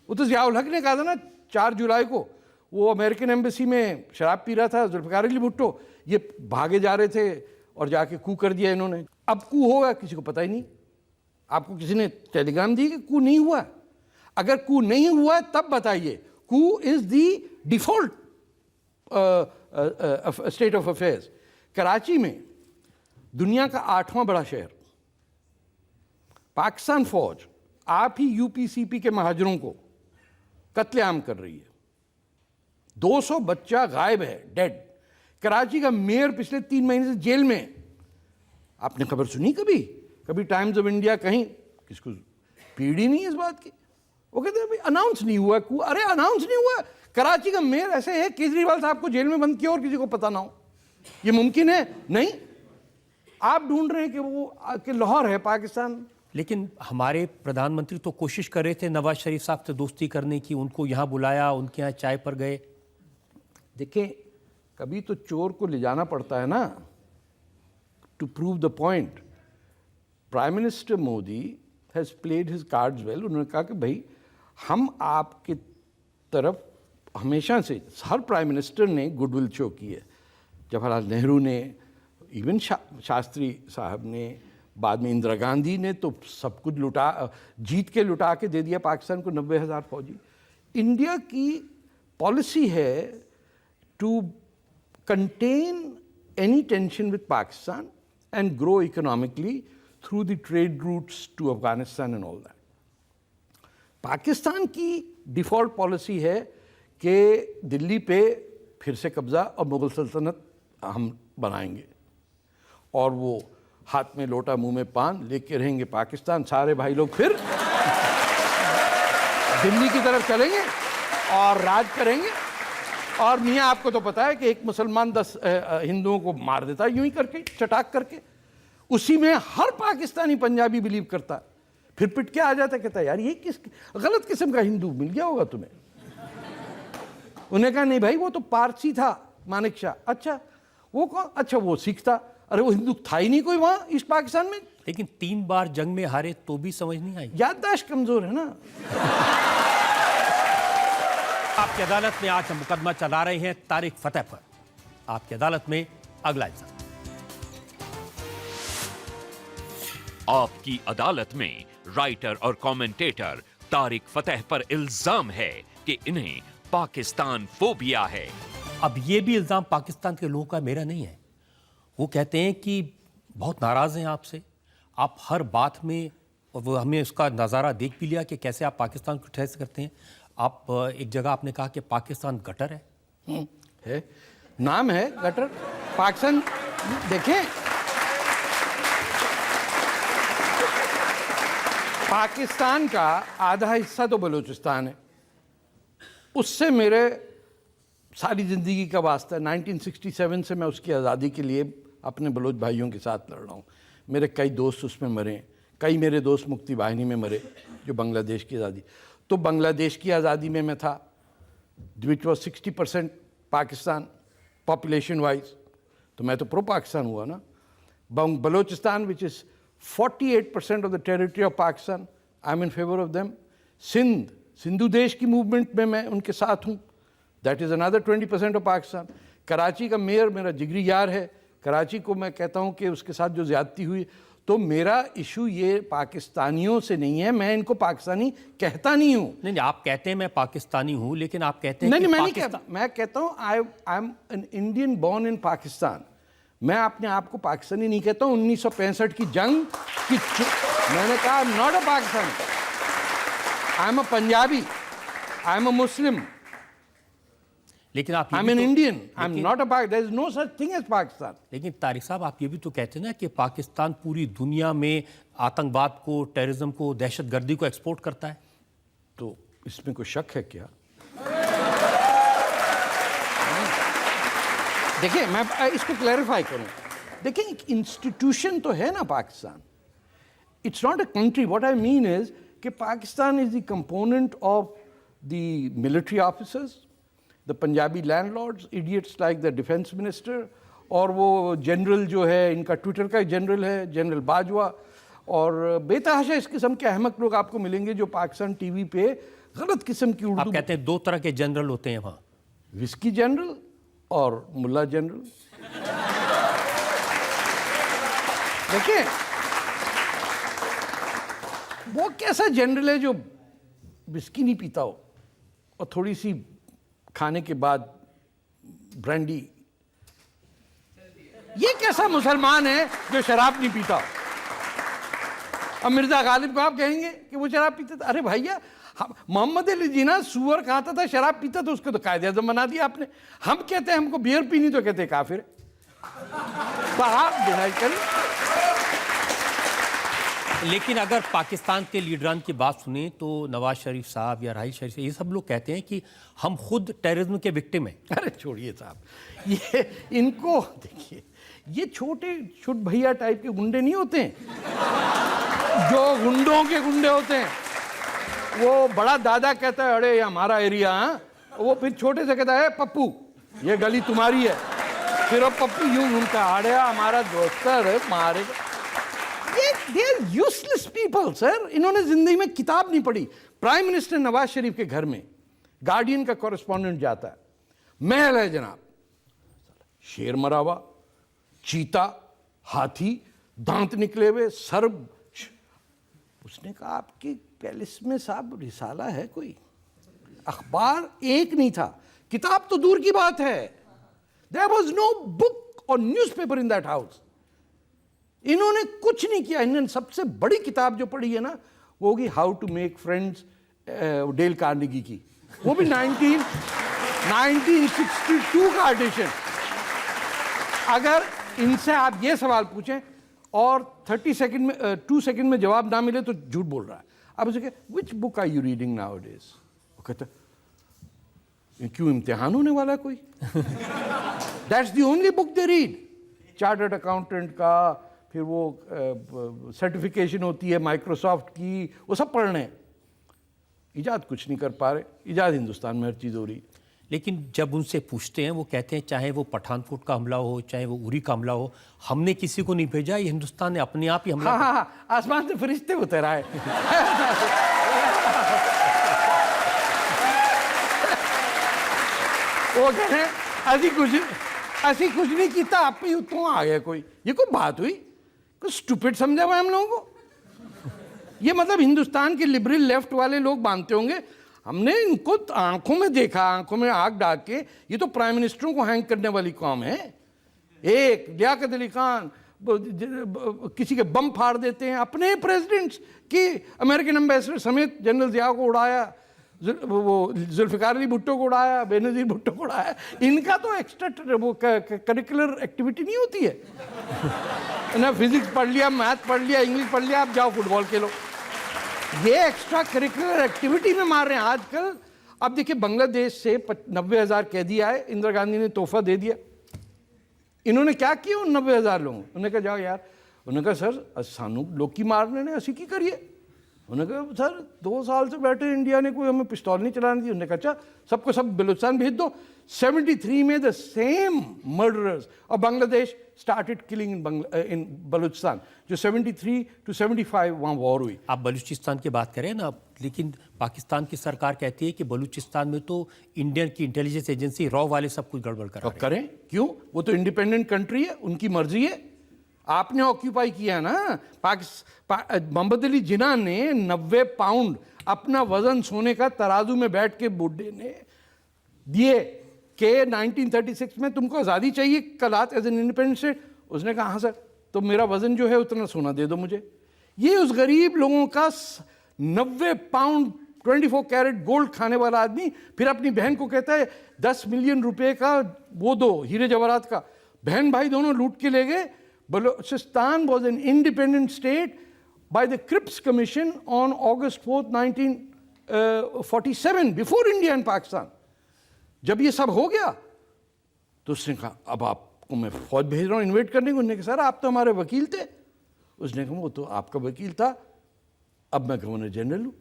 वो तो ज़ियाउल हक ने कहा था ना 4 जुलाई को, वो अमेरिकन एम्बेसी में शराब पी रहा था जुल्फ़िकार अली भुट्टो, ये भागे जा रहे थे और जाके कू कर दिया इन्होंने. अब कू होगा किसी को पता ही नहीं. आपको किसी ने टेलीग्राम दी कि कू नहीं हुआ? अगर कू नहीं हुआ तब बताइए. Coup is the default state of affairs. Karachi में दुनिया का 8वां बड़ा शहर, पाकिस्तान फौज आप ही यूपीसीपी के महाजरों को कत्लेआम कर रही है. 200 बच्चा गायब है, डेड. कराची का मेयर पिछले 3 महीने से जेल में. आपने खबर सुनी कभी टाइम्स ऑफ इंडिया कहीं? किसको पीड़ी नहीं है इस बात की. वो कहते हैं अनाउंस नहीं हुआ. अरे अनाउंस नहीं हुआ. कराची का मेयर ऐसे है, केजरीवाल साहब को जेल में बंद किया और किसी को पता ना हो. ये मुमकिन है? नहीं. आप ढूंढ रहे हैं कि वो कि लाहौर है पाकिस्तान. लेकिन हमारे प्रधानमंत्री तो कोशिश कर रहे थे नवाज शरीफ साहब से दोस्ती करने की, उनको यहाँ बुलाया, उनके यहाँ चाय पर गए. देखें, कभी तो चोर को ले जाना पड़ता है ना, to prove the point. Prime minister Modi has played his cards well. उन्होंने कहा कि भाई हम आपके तरफ हमेशा से, हर प्राइम मिनिस्टर ने गुडविल शो की है. जवाहरलाल नेहरू ने, इवन शास्त्री साहब ने, बाद में इंदिरा गांधी ने तो सब कुछ जीत के लुटा के दे दिया पाकिस्तान को 90,000 फौजी. इंडिया की पॉलिसी है to contain any tension with Pakistan and grow economically through the trade routes to Afghanistan and all that. Pakistan की डिफ़ॉल्ट पॉलिसी है कि दिल्ली पे फिर से कब्ज़ा और मुग़ल सल्तनत हम बनाएंगे, और वो हाथ में लोटा मुंह में पान लेके रहेंगे पाकिस्तान. सारे भाई लोग फिर दिल्ली की तरफ चलेंगे और राज करेंगे. और मियाँ आपको तो पता है कि एक मुसलमान 10 हिंदुओं को मार देता है यूं ही करके, चटाक करके. उसी में हर पाकिस्तानी पंजाबी बिलीव करता. फिर पिट के आ जाता, कहता यार ये किस गलत किस्म का हिंदू मिल गया होगा तुम्हें. उन्हें कहा नहीं भाई वो तो पारसी था, मानिक शाह. अच्छा वो कौन? अच्छा वो सिख था. अरे वो हिंदू था ही नहीं कोई वहाँ इस पाकिस्तान में. लेकिन 3 बार जंग में हारे तो भी समझ नहीं आई. याददाश्त कमजोर है ना. आपकी अदालत में आज हम मुकदमा चला रहे हैं तारिक फतेह पर. आपकी अदालत में अगला इल्जाम. आपकी अदालत में राइटर और कमेंटेटर तारिक फतेह पर इल्जाम है कि इन्हें पाकिस्तान फोबिया है. अब ये भी इल्जाम पाकिस्तान के लोगों का, मेरा नहीं है. वो कहते हैं कि बहुत नाराज हैं आपसे, आप हर बात में, और वो हमने उसका नज़ारा देख भी लिया कि कैसे आप पाकिस्तान को ठहस करते हैं. आप एक जगह आपने कहा कि पाकिस्तान गटर है. नाम है गटर पाकिस्तान. देखें, पाकिस्तान का आधा हिस्सा तो बलूचिस्तान है. उससे मेरे सारी ज़िंदगी का वास्ता. 1967 से मैं उसकी आज़ादी के लिए अपने बलूच भाइयों के साथ लड़ रहा हूँ. मेरे कई दोस्त उसमें मरे, कई मेरे दोस्त मुक्ति वाहिनी में मरे जो बांग्लादेश की आज़ादी. तो बांग्लादेश की आज़ादी में मैं था, which was 60% Pakistan population wise. तो मैं तो प्रो पाकिस्तान हुआ ना. Balochistan which is 48% of the territory of Pakistan, I am in favour of them. Sindhu देश की मूवमेंट में मैं उनके साथ हूँ. That is another 20% of Pakistan. Karachi का मेयर मेरा जिगरी यार है. कराची को मैं कहता हूँ कि उसके साथ जो ज़्यादती हुई, तो मेरा इशू ये पाकिस्तानियों से नहीं है. मैं इनको पाकिस्तानी कहता नहीं हूँ. नहीं, आप कहते हैं मैं पाकिस्तानी हूँ, लेकिन आप कहते हैं नहीं, कि मैं नहीं कहता. मैं कहता हूँ I am an Indian born in Pakistan. मैं अपने आप को पाकिस्तानी नहीं कहता हूँ. 1965 की जंग की मैंने कहा I am not a Pakistani, I am a Punjabi, I am a Muslim. लेकिन आप ये आई भी एम एन तो- Indian, I am not a Pak, there is no such thing as Pakistan. लेकिन तारिक साहब, आप ये भी तो कहते हैं ना कि पाकिस्तान पूरी दुनिया में आतंकवाद को, टेररिज्म को, दहशतगर्दी को एक्सपोर्ट करता है। तो इसमें कोई शक है क्या? देखिए, मैं इसको क्लैरिफाई करूं। देखिए, एक इंस्टीट्यूशन तो है ना Pakistan, it's not a country. What I mean is कि Pakistan is the component of the military officers, the Punjabi landlords, idiots like the defence minister, और वो जनरल जो है, इनका ट्विटर का जनरल है, जनरल बाजवा, और बेतहाशा इस किस्म के अहमक लोग आपको मिलेंगे जो पाकिस्तान टीवी पे गलत किस्म की आप उर्दू, कहते हैं 2 तरह के जनरल होते हैं वहाँ। विस्की जनरल और मुल्ला जनरल। देखिए, वो कैसा जनरल है जो विस्की नहीं पीता हो और थोड़ी सी खाने के बाद ब्रांडी? ये कैसा मुसलमान है जो शराब नहीं पीता? अब मिर्जा गालिब को आप कहेंगे कि वो शराब पीते थे? अरे भैया, मोहम्मद अली जिन्ना सुअर खाता था, शराब पीता था, उसको तो कायदे आज़म बना दिया आपने। हम कहते हैं हमको बियर पीनी, तो कहते हैं काफिर। तो आप डिनाई करें। लेकिन अगर पाकिस्तान के लीडरान की बात सुने तो नवाज शरीफ साहब या राहिल शरीफ, ये सब लोग कहते हैं कि हम खुद टेररिज्म के विक्टिम हैं। अरे छोड़िए साहब, ये इनको देखिए, ये छोटे छुट भैया टाइप के गुंडे नहीं होते हैं जो गुंडों के गुंडे होते हैं। वो बड़ा दादा कहता है अरे ये हमारा एरिया, हाँ, वो फिर छोटे से कहता है पप्पू ये गली तुम्हारी है, फिर वो पप्पू यूं घूमता, अरे हमारा दोस्त है, मारे। ये यूजलेस पीपल सर। इन्होंने जिंदगी में किताब नहीं पढ़ी। प्राइम मिनिस्टर नवाज शरीफ के घर में गार्डियन का कॉरेस्पॉन्डेंट जाता है, महल है जनाब, शेर मरा हुआ, चीता, हाथी, दांत निकले हुए, सर। उसने कहा आपके पैलेस में साहब रिसाला है कोई? अखबार एक नहीं था, किताब तो दूर की बात है। देयर वाज नो बुक और न्यूज़पेपर इन दैट हाउस। इन्होंने कुछ नहीं किया। इन्होंने सबसे बड़ी किताब जो पढ़ी है ना, वो होगी how to make friends, Dale Carnegie की, वो भी 1962 का एडिशन। अगर इनसे आप ये सवाल पूछें और 2 सेकंड में जवाब ना मिले तो झूठ बोल रहा है। अब उसे कहे which book are you reading nowadays? वो कहता क्यों, इम्तिहान होने वाला कोई? That's the only book they read. Chartered accountant का, फिर वो सर्टिफिकेशन होती है माइक्रोसॉफ्ट की, वो सब पढ़ रहे हैं। इजाद कुछ नहीं कर पा रहे। इजाद हिंदुस्तान में हर चीज़ हो रही। लेकिन जब उनसे पूछते हैं, वो कहते हैं चाहे वो पठानकोट का हमला हो, चाहे वो उरी का हमला हो, हमने किसी को नहीं भेजा, ये हिंदुस्तान ने अपने आप ही हमला हाँ, आसमान से फरिश्ते उतर आए। वो कह रहे हैं असी कुछ नहीं किया, आप ही उतों आ गया कोई। ये कोई बात हुई? कुछ स्टूपिड समझा हुआ हम लोगों को। ये मतलब हिंदुस्तान के लिबरल लेफ्ट वाले लोग मानते होंगे हमने इनको आंखों में देखा, आंखों में आग डाल के, ये तो प्राइम मिनिस्टरों को हैंग करने वाली कौम है। एक लियाकत अली खान किसी के बम फाड़ देते हैं, अपने प्रेसिडेंट्स की, अमेरिकन एम्बेसडर समेत जनरल जिया को उड़ाया, वो जुल्फिकार अली भुट्टो को उड़ाया, बेनजीर भुट्टो को उड़ाया। इनका तो एक्स्ट्रा वो करिकुलर एक्टिविटी नहीं होती है ना, फिजिक्स पढ़ लिया, मैथ पढ़ लिया, इंग्लिश पढ़ लिया, आप जाओ फुटबॉल खेलो। ये एक्स्ट्रा करिकुलर एक्टिविटी में मार रहे हैं आजकल। अब देखिए, बांग्लादेश से 90,000 कैदी आए, इंदिरा गांधी ने तोहफा दे दिया। इन्होंने क्या किया उन 90,000 लोगों? उन्होंने कहा जाओ यार, उन्होंने कहा सर सानू लोग मारने ने असी की करिए। उन्होंने कहा सर 2 साल से बैठे इंडिया ने कोई हमें पिस्तौल नहीं चलाने दी। उन्होंने कहा अच्छा सबको सब बलूचिस्तान भेज दो। 73 में the same murderers of Bangladesh started killing इन बलूचिस्तान। जो 73 to 75 वहाँ वॉर हुई। आप बलूचिस्तान की बात करें ना, लेकिन पाकिस्तान की सरकार कहती है कि बलूचिस्तान में तो इंडियन की इंटेलिजेंस एजेंसी रॉ वाले सब कुछ गड़बड़ कर रहे हैं। करें क्यों? वो तो इंडिपेंडेंट कंट्री है, उनकी मर्जी है। आपने ऑक्यूपाई किया ना। मोहम्मद अली जिन्ना ने 90 पाउंड अपना वजन सोने का तराजू में बैठ के बुड्ढे ने दिए कि 1936 में तुमको आज़ादी चाहिए Kalat as an independent state. उसने कहा हाँ सर, तो मेरा वजन जो है उतना सोना दे दो मुझे। ये उस गरीब लोगों का 90 पाउंड 24 कैरेट गोल्ड खाने वाला आदमी फिर अपनी बहन को कहता है 10 मिलियन रुपए का वो दो, हीरे जवाहरात का। बहन भाई दोनों लूट के ले गए। Balochistan was an independent state by the Cripps Commission on August 4th, 1947, before India and Pakistan. जब ये सब हो गया तो उसने कहा अब आपको मैं फौज भेज रहा हूँ इन्वेट करने को। उसने कहा सर आप तो हमारे वकील थे। उसने कहा वो तो आपका वकील था, अब मैं गवर्नर जनरल हूँ।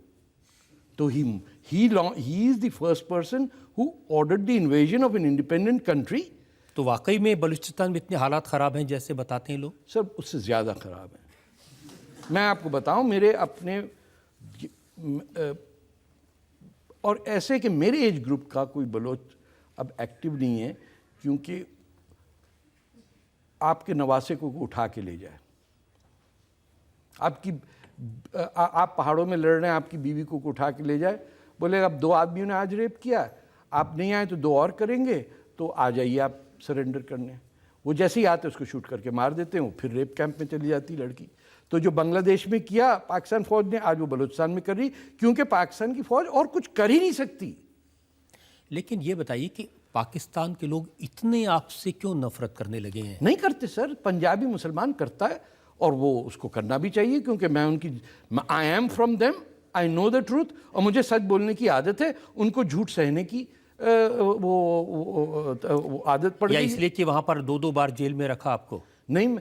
तो he is the first person who ordered the invasion of an independent country. तो वाकई में बलूचिस्तान में इतने हालात ख़राब हैं जैसे बताते हैं लोग? सर उससे ज़्यादा ख़राब है। मैं आपको बताऊं, मेरे अपने और ऐसे कि मेरे एज ग्रुप का कोई बलोच अब एक्टिव नहीं है, क्योंकि आपके नवासे को उठा के ले जाए, आप पहाड़ों में लड़ रहे हैं, आपकी बीवी को उठा के ले जाए, बोले अब 2 आदमियों ने आज रेप किया, आप नहीं आए तो 2 और करेंगे, तो आ जाइए आप सरेंडर करने। वो जैसे ही आते उसको शूट करके मार देते हैं, वो फिर रेप कैंप में चली जाती लड़की। तो जो बांग्लादेश में किया पाकिस्तान फौज ने, आज वो बलूचिस्तान में कर रही, क्योंकि पाकिस्तान की फौज और कुछ कर ही नहीं सकती। लेकिन ये बताइए कि पाकिस्तान के लोग इतने आपसे क्यों नफरत करने लगे हैं? नहीं करते सर, पंजाबी मुसलमान करता है और वो उसको करना भी चाहिए, क्योंकि I am from them, I know the truth, और मुझे सच बोलने की आदत है। उनको झूठ सहने की वो आदत पड़ गई। या इसलिए कि वहां पर 2-2 बार जेल में रखा आपको? नहीं,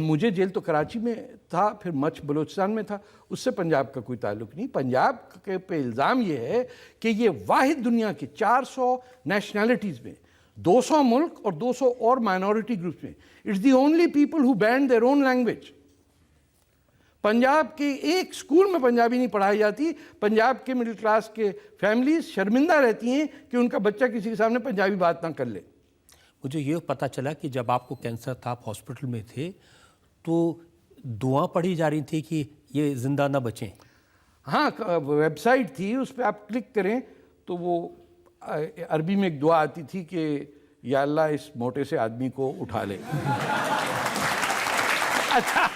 मुझे जेल तो कराची में था, फिर मच बलूचिस्तान में था, उससे पंजाब का कोई ताल्लुक नहीं। पंजाब के पे इल्ज़ाम ये है कि ये वाहिद दुनिया के 400 नेशनैलिटीज़ में, 200 मुल्क और 200 और माइनॉरिटी ग्रुप्स में, it's the only people who band their own language. Punjab के एक स्कूल में पंजाबी नहीं पढ़ाई जाती। पंजाब के मिडिल क्लास के फैमिलीज शर्मिंदा रहती हैं कि उनका बच्चा किसी के सामने पंजाबी बात ना कर ले। मुझे ये पता चला कि जब आपको कैंसर था, आप हॉस्पिटल में थे, तो दुआ पढ़ी जा रही थी कि ये जिंदा ना बचें। हाँ, वेबसाइट थी, उस पर आप क्लिक करें तो वो अरबी में एक दुआ आती थी कि या अल्लाह इस मोटे से आदमी को उठा ले। अच्छा,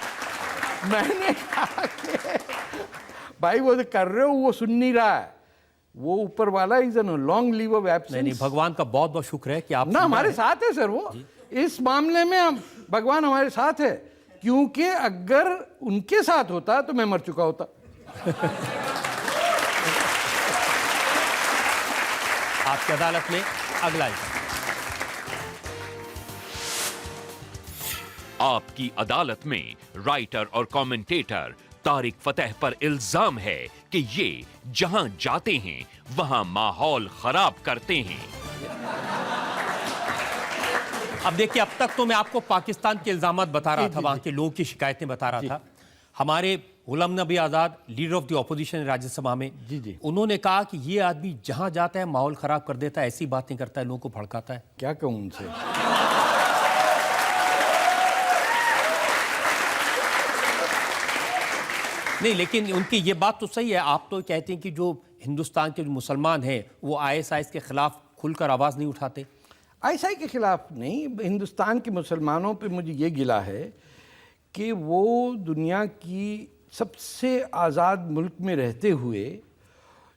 मैंने कहा कि भाई वो कर रहे हो, वो सुन नहीं रहा है, वो ऊपर वाला is an long leave of absence. नहीं, भगवान का बहुत बहुत शुक्र है कि आप ना हमारे साथ है सर। वो इस मामले में भगवान हमारे साथ है, क्योंकि अगर उनके साथ होता तो मैं मर चुका होता। आपकी अदालत में अगला आपकी अदालत में राइटर और कमेंटेटर तारिक फतेह पर इल्जाम है कि ये जहां जाते हैं वहां माहौल खराब करते हैं। अब देखिए, अब तक तो मैं आपको पाकिस्तान के इल्जामात बता रहा था, वहां के लोगों की शिकायतें बता रहा था। हमारे Ghulam Nabi Azad, leader of the opposition Rajya Sabha में, उन्होंने कहा कि ये आदमी जहां जाता है माहौल खराब कर देता है, ऐसी बातें करता है, लोगों को भड़काता है। क्या कहूं उनसे? नहीं, लेकिन उनकी ये बात तो सही है। आप तो कहते हैं कि जो हिंदुस्तान के जो मुसलमान हैं वो ISIS के खिलाफ खुलकर आवाज़ नहीं उठाते। ISIS के खिलाफ नहीं, हिंदुस्तान के मुसलमानों पे मुझे ये गिला है कि वो दुनिया की सबसे आज़ाद मुल्क में रहते हुए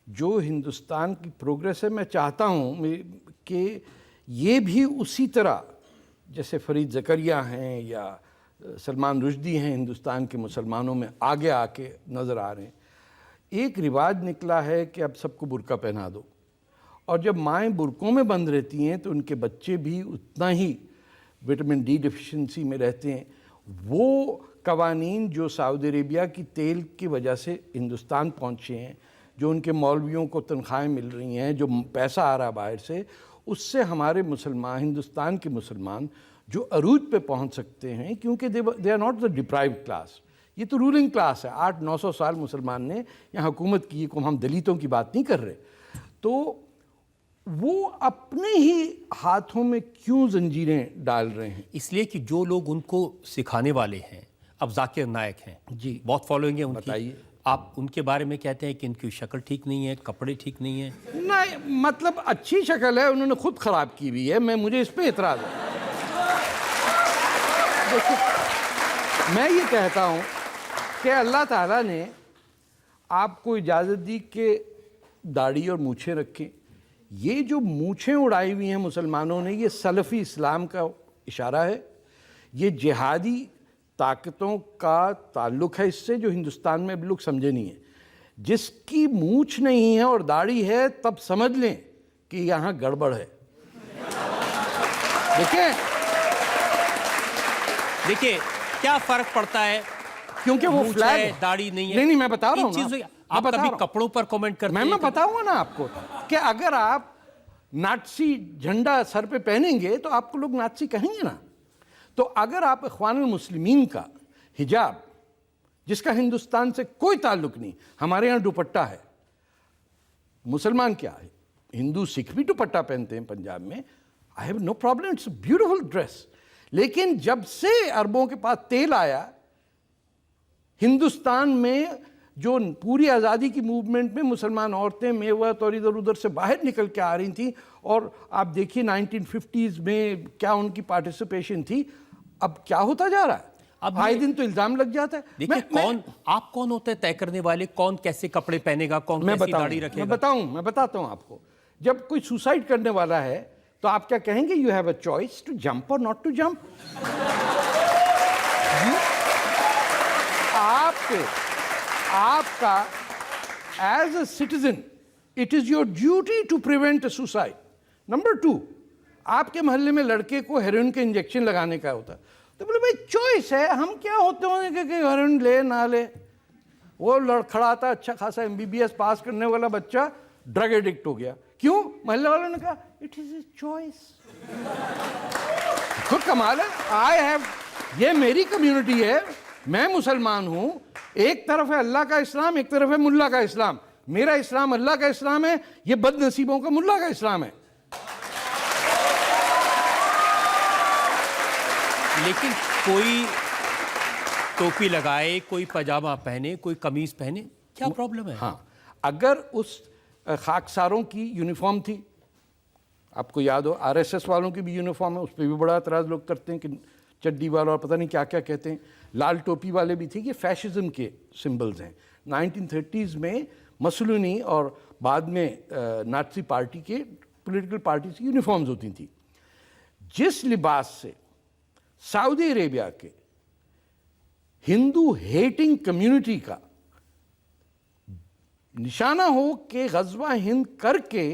जो हिंदुस्तान की प्रोग्रेस है, मैं चाहता हूँ कि ये भी उसी तरह जैसे फरीद ज़करिया हैं या सलमान रुश्दी हैं, हिंदुस्तान के मुसलमानों में आगे आके नज़र आ रहे हैं। एक रिवाज निकला है कि अब सबको बुर्का पहना दो, और जब माएँ बुर्कों में बंद रहती हैं तो उनके बच्चे भी उतना ही विटामिन D डिफिशिएंसी में रहते हैं। वो कवानीन जो सऊदी अरेबिया की तेल की वजह से हिंदुस्तान पहुँचे हैं, जो उनके मौलवियों को तनख्वाहें मिल रही हैं, जो पैसा आ रहा है बाहर से, उससे हमारे मुसलमान, हिंदुस्तान के मुसलमान जो अरूज पे पहुंच सकते हैं, क्योंकि they are not the deprived class. ये तो रूलिंग क्लास है। 800-900 साल मुसलमान ने यहाँ हुकूमत की, को हम दलितों की बात नहीं कर रहे। तो वो अपने ही हाथों में क्यों जंजीरें डाल रहे हैं? इसलिए कि जो लोग उनको सिखाने वाले हैं, अब जाकिर नायक हैं जी, बहुत फॉलोइंग है उनकी। बताइए, आप उनके बारे में कहते हैं कि इनकी शक्ल ठीक नहीं है, कपड़े ठीक नहीं है। नहीं, मतलब अच्छी शक्ल है, उन्होंने खुद खराब की हुई है। मुझे इस पर एतराज़ है। मैं ये कहता हूँ कि अल्लाह ताला ने आपको इजाज़त दी कि दाढ़ी और मूछें रखें। ये जो मूछें उड़ाई हुई हैं मुसलमानों ने, ये सलफ़ी इस्लाम का इशारा है। ये जिहादी ताकतों का ताल्लुक़ है इससे, जो हिंदुस्तान में अभी लोग समझे नहीं है। जिसकी मूछ नहीं है और दाढ़ी है, तब समझ लें कि यहाँ गड़बड़ है। देखिए क्या फर्क पड़ता है, क्योंकि वो मूंछ फ्लैग है, दाढ़ी नहीं है। नहीं, मैं बता रहा इन हूँ चीजों ना, आप कभी कपड़ों पर कमेंट करते हैं? मैं बताऊंगा ना आपको कि अगर आप नाटसी झंडा सर पे पहनेंगे तो आपको लोग नाटसी कहेंगे ना। तो अगर आप इख्वानुल मुस्लिमीन का हिजाब, जिसका हिंदुस्तान से कोई ताल्लुक नहीं, हमारे यहाँ दुपट्टा है, मुसलमान क्या है, हिंदू सिख भी दुपट्टा पहनते हैं पंजाब में, I have no problem, it's beautiful dress. लेकिन जब से अरबों के पास तेल आया, हिंदुस्तान में जो पूरी आज़ादी की मूवमेंट में मुसलमान औरतें मेवत और इधर उधर से बाहर निकल के आ रही थी, और आप देखिए 1950s में क्या उनकी पार्टिसिपेशन थी, अब क्या होता जा रहा है। अब आए दिन तो इल्जाम लग जाता है। देखिए आप कौन होते हैं तय करने वाले, कौन कैसे कपड़े पहनेगा, कौन कैसी दाढ़ी रखेगा? मैं बताता हूं आपको। जब कोई सुसाइड करने वाला है तो आप क्या कहेंगे? You have a choice to jump और नॉट टू जंप। आपका as a citizen it is your duty to prevent suicide. Number 2, आपके मोहल्ले में लड़के को हेरोइन के इंजेक्शन लगाने का होता, तो बोले भाई चॉइस है, हम क्या होते होंगे कि हेरोइन ले ना ले। वो लड़खड़ा था, अच्छा खासा MBBS पास करने वाला बच्चा ड्रग एडिक्ट हो गया। क्यों? मोहल्ले वालों ने कहा इट इज ए चॉइस। खुद कमाल है। आई हैव, ये मेरी कम्युनिटी है, मैं मुसलमान हूं, एक तरफ है अल्लाह का इस्लाम, एक तरफ है मुल्ला का इस्लाम। मेरा इस्लाम अल्लाह का इस्लाम है, ये बदनसीबों का मुल्ला का इस्लाम है। लेकिन कोई टोपी लगाए, कोई पजामा पहने, कोई कमीज पहने, क्या प्रॉब्लम है? हाँ, अगर उस खाकसारों की यूनिफॉर्म थी, आपको याद हो RSS वालों की भी यूनिफॉर्म है, उस पर भी बड़ा एतराज़ लोग करते हैं कि चड्डी वाला और पता नहीं क्या क्या कहते हैं। लाल टोपी वाले भी थे, ये फैशिज्म के सिंबल्स हैं। 1930s में मसलूनी और बाद में नाज़ी पार्टी के पॉलिटिकल पार्टीज की यूनिफॉर्म्स होती थी। जिस लिबास से सऊदी अरेबिया के हिंदू हेटिंग कम्युनिटी का निशाना हो कि गज़वा हिंद करके,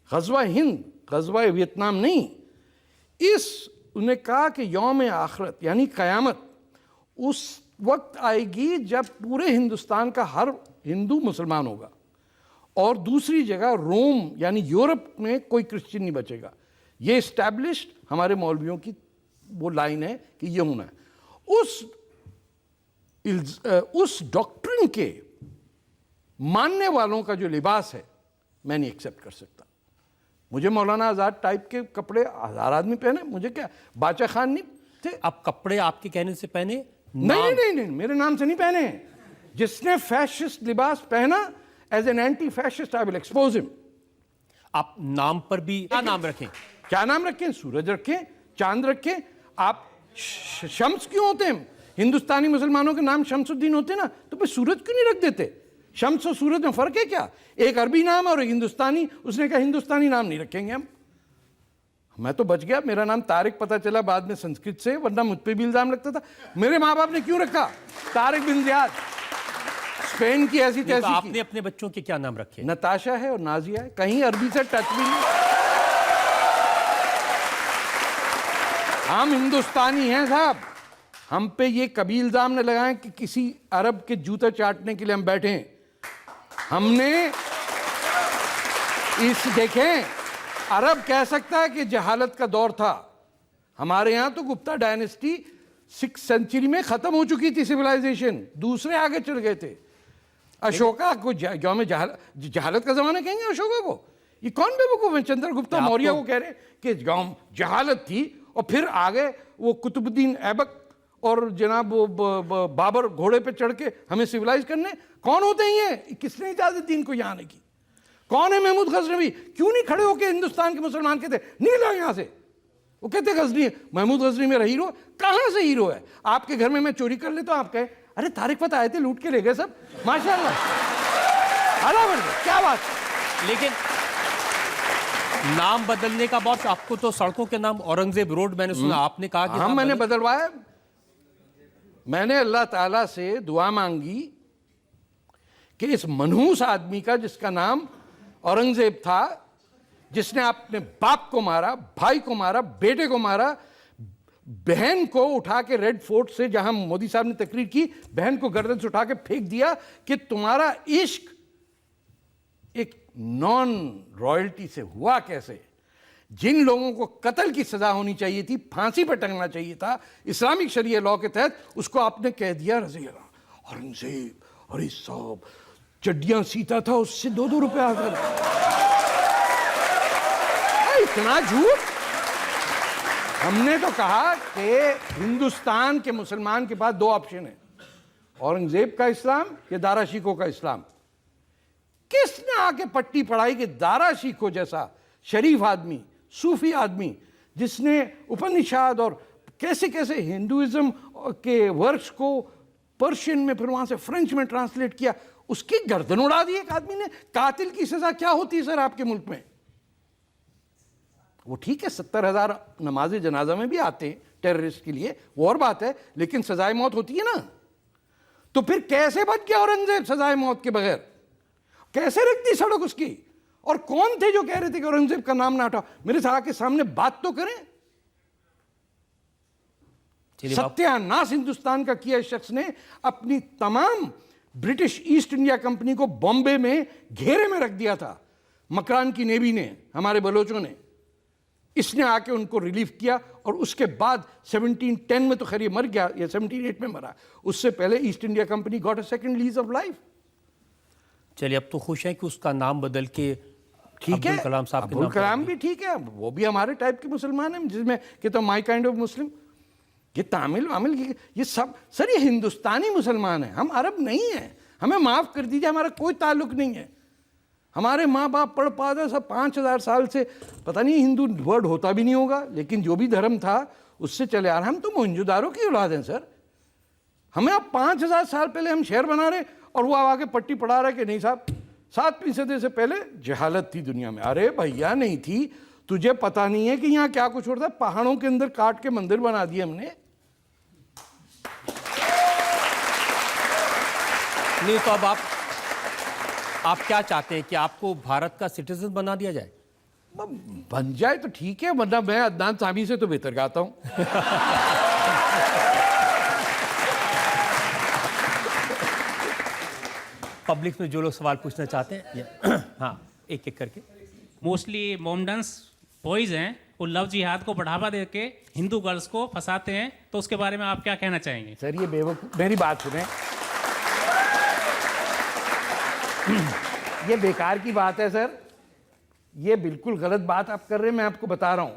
गज़वा वियतनाम नहीं, उन्हें कहा कि यौम आखिरत यानी क़यामत उस वक्त आएगी जब पूरे हिंदुस्तान का हर हिंदू मुसलमान होगा, और दूसरी जगह रोम यानी यूरोप में कोई क्रिश्चियन नहीं बचेगा। ये इस्टेब्लिश्ड हमारे मौलवियों की वो लाइन है कि ये होना है। उस डॉक्ट्रिन के मानने वालों का जो लिबास है, मैं नहीं एक्सेप्ट कर सकता। मुझे मौलाना आज़ाद टाइप के कपड़े हज़ार आदमी पहने, मुझे क्या, बादशाह खान नहीं थे। आप कपड़े आपके कहने से पहने? नहीं, मेरे नाम से नहीं पहने। जिसने फैशिस्ट लिबास पहना, as an anti fascist I will expose him. आप नाम पर भी क्या नाम रखें? क्या नाम रखें? सूरज रखें, चांद रखें। आप शम्स क्यों होते हैं? हिंदुस्तानी मुसलमानों के नाम शम्सुद्दीन होते ना, तो फिर सूरज क्यों नहीं रख देते? शम्स और सूरज में फर्क है क्या? एक अरबी नाम और एक हिंदुस्तानी। उसने कहा हिंदुस्तानी नाम नहीं रखेंगे हम। मैं तो बच गया, मेरा नाम तारिक पता चला बाद में संस्कृत से, वरना मुझ पे भी इल्जाम लगता था। मेरे माँ बाप ने क्यों रखा तारिक बिन ज़ियाद? स्पेन की ऐसी तैसी। तो आपने अपने बच्चों के क्या नाम रखे? नताशा है और नाजिया है, कहीं अरबी से टच भी नहीं। हम हिंदुस्तानी हैं साहब, हम पे ये कभी इल्जाम न लगाएं कि किसी अरब के जूते चाटने के लिए हम बैठे हैं। हमने देखें, अरब कह सकता है कि जहालत का दौर था। हमारे यहाँ तो गुप्ता डायनेस्टी 6th सेंचुरी में खत्म हो चुकी थी सिविलाइजेशन, दूसरे आगे चढ़ गए थे। अशोका को यौम जहालत का जमाना कहेंगे अशोका को? ये कौन बेवकूफ है? चंद्रगुप्ता मौर्य को कह रहे कि यौम जहालत थी, और फिर आगे वो कुतुबुद्दीन ऐबक और जनाब बाबर घोड़े पे चढ़ के हमें सिविलाइज करने। कौन होते हैं ये? किसने इजाजत दी इनको यहाँ आने की? कौन है महमूद गजनवी? क्यों नहीं खड़े होके हिंदुस्तान के मुसलमान कहते निकलो यहाँ से? वो कहते गजनी है, महमूद गजनी मेरा हीरो। कहाँ से हीरो है? आपके घर में मैं चोरी कर लेता हूँ, आप कहे अरे तारिक पता आए थे लूट के ले गए सब, माशाल्लाह, अला बढ़ गए, क्या बात है। लेकिन नाम बदलने का बहुत, आपको तो सड़कों के नाम औरंगजेब रोड मैंने सुना, आपने कहा कि हाँ, नाम मैंने बदल- बदलवाया। मैंने अल्लाह ताला से दुआ मांगी कि इस मनहूस आदमी का, जिसका नाम औरंगजेब था, जिसने अपने बाप को मारा, भाई को मारा, बेटे को मारा, बहन को उठा के रेड फोर्ट से, जहां मोदी साहब ने तकरीर की, बहन को गर्दन से उठा के फेंक दिया कि तुम्हारा इश्क एक नॉन रॉयल्टी से हुआ कैसे। जिन लोगों को कत्ल की सजा होनी चाहिए थी, फांसी पर टंगना चाहिए था इस्लामिक शरिया लॉ के तहत, उसको आपने कह दिया रज़िया औरंगजेब। अरे साहब, चड्डियां सीता था, उससे 2-2 रुपए हासिल। इतना झूठ। हमने तो कहा कि हिंदुस्तान के मुसलमान के पास 2 ऑप्शन है, औरंगजेब का इस्लाम या दारा शिकोह का इस्लाम। किसने आके पट्टी पढ़ाई कि दारा शिकोह जैसा शरीफ आदमी, सूफी आदमी, जिसने उपनिषद और कैसे कैसे हिंदुइज्म के वर्क्स को पर्शियन में, फिर वहां से फ्रेंच में ट्रांसलेट किया, उसकी गर्दन उड़ा दी एक आदमी ने। कातिल की सजा क्या होती है सर आपके मुल्क में? वो ठीक है, 70,000 नमाज जनाजा में भी आते हैं टेररिस्ट के लिए, वो और बात है, लेकिन सजाए मौत होती है ना। तो फिर कैसे बच गया औरंगजेब सजाए मौत के बगैर? कैसे रख दी सड़क उसकी? और कौन थे जो कह रहे थे कि औरंगजेब का नाम ना हटाओ? मेरे साहब के सामने बात तो करें। सत्यानाश हिंदुस्तान का किया इस शख्स ने। अपनी तमाम ब्रिटिश ईस्ट इंडिया कंपनी को बॉम्बे में घेरे में रख दिया था, मकरान की नेवी ने, हमारे बलोचों ने। इसने आके उनको रिलीफ किया, और उसके बाद 1710 में तो खैर ये मर गया, या 1708 में मरा। उससे पहले east India company got a second lease of life. चलिए, अब तो खुश हैं कि उसका नाम बदल के ठीक है, अब्दुल कलाम साहब के अब्दुल नाम कलाम भी ठीक है, वो भी हमारे टाइप के मुसलमान हैं, जिसमें कहता हूं माई काइंड ऑफ मुस्लिम। ये तामिल वामिल, ये सब सर ये हिंदुस्तानी मुसलमान हैं, हम अरब नहीं हैं। हमें माफ कर दीजिए, हमारा कोई ताल्लुक नहीं है। हमारे माँ बाप पढ़ पाते सब 5000 साल से, पता नहीं हिंदू वर्ड होता भी नहीं होगा, लेकिन जो भी धर्म था उससे चले आ रहे। हम तो मोहनजोदारो की औलाद हैं सर। हमें अब 5000 साल पहले हम शहर बना रहे, और वो आगे पट्टी पढ़ा रहा है कि नहीं साहब 7वीं सदी से पहले जहालत थी दुनिया में। अरे भैया नहीं थी, तुझे पता नहीं है कि यहाँ क्या कुछ होता है? पहाड़ों के अंदर काट के मंदिर बना दिए हमने। नहीं तो अब आप क्या चाहते हैं कि आपको भारत का सिटीजन बना दिया जाए? बन जाए तो ठीक है, वरना मैं अदनान सामी से तो बेहतर गाता हूं। पब्लिक में जो लोग सवाल पूछना चाहते हैं, हाँ, एक एक करके। मोस्टली मोमडन्स बॉयज हैं, वो लव जिहाद को बढ़ावा देके हिंदू गर्ल्स को फंसाते हैं, तो उसके बारे में आप क्या कहना चाहेंगे? सर ये बेवकूफ, मेरी बात सुने, ये बेकार की बात है सर, ये बिल्कुल गलत बात आप कर रहे हैं। मैं आपको बता रहा हूं,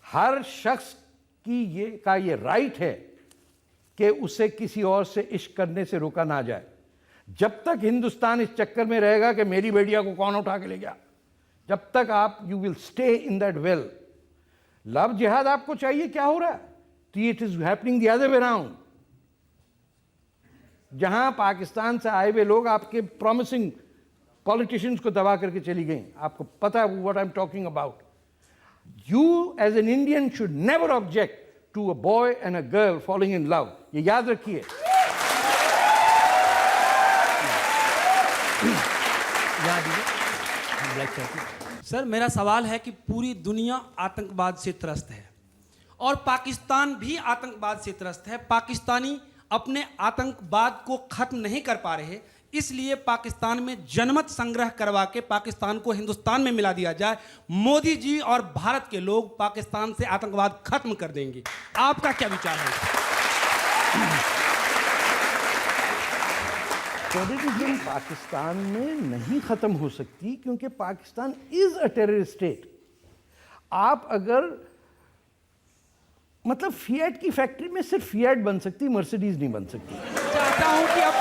हर शख्स की ये राइट है कि उसे किसी और से इश्क करने से रोका ना जाए। जब तक हिंदुस्तान इस चक्कर में रहेगा कि मेरी बेटिया को कौन उठा के ले गया, जब तक आप you will stay in that well. Love जिहाद आपको चाहिए, क्या हो रहा है? तो it is happening the other way around. जहां पाकिस्तान से आए हुए लोग आपके प्रॉमिसिंग पॉलिटिशियंस को दबा करके चली गई, आपको पता है what I am talking about. You as an Indian should never object to a boy and a girl following in love, ये याद रखिए। सर मेरा सवाल है कि पूरी दुनिया आतंकवाद से त्रस्त है और पाकिस्तान भी आतंकवाद से त्रस्त है। पाकिस्तानी अपने आतंकवाद को खत्म नहीं कर पा रहे, इसलिए पाकिस्तान में जनमत संग्रह करवा के पाकिस्तान को हिंदुस्तान में मिला दिया जाए। मोदी जी और भारत के लोग पाकिस्तान से आतंकवाद खत्म कर देंगे। आपका क्या विचार है? टेररिज्म पाकिस्तान में नहीं खत्म हो सकती, क्योंकि Pakistan is a terrorist state. आप अगर मतलब फिएट की फैक्ट्री में सिर्फ फिएट बन सकती, मर्सिडीज नहीं बन सकती। चाहता हूं कि अब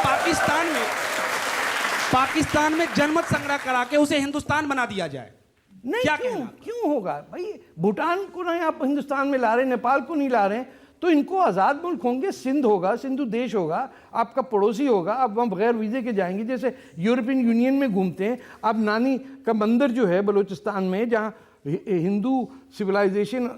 पाकिस्तान में जनमत संग्रह करा के उसे हिंदुस्तान बना दिया जाए। नहीं, क्या क्यों कहना? क्यों होगा भाई? भूटान को नहीं आप हिंदुस्तान में ला रहे, नेपाल को नहीं ला रहे, तो इनको आज़ाद मुल्क होंगे, सिंध होगा, सिंधु देश होगा, आपका पड़ोसी होगा, आप वहाँ बगैर वीज़े के जाएंगे, जैसे यूरोपियन यूनियन में घूमते हैं। अब नानी का मंदिर जो है बलूचिस्तान में, जहाँ हिंदू सिविलाइजेशन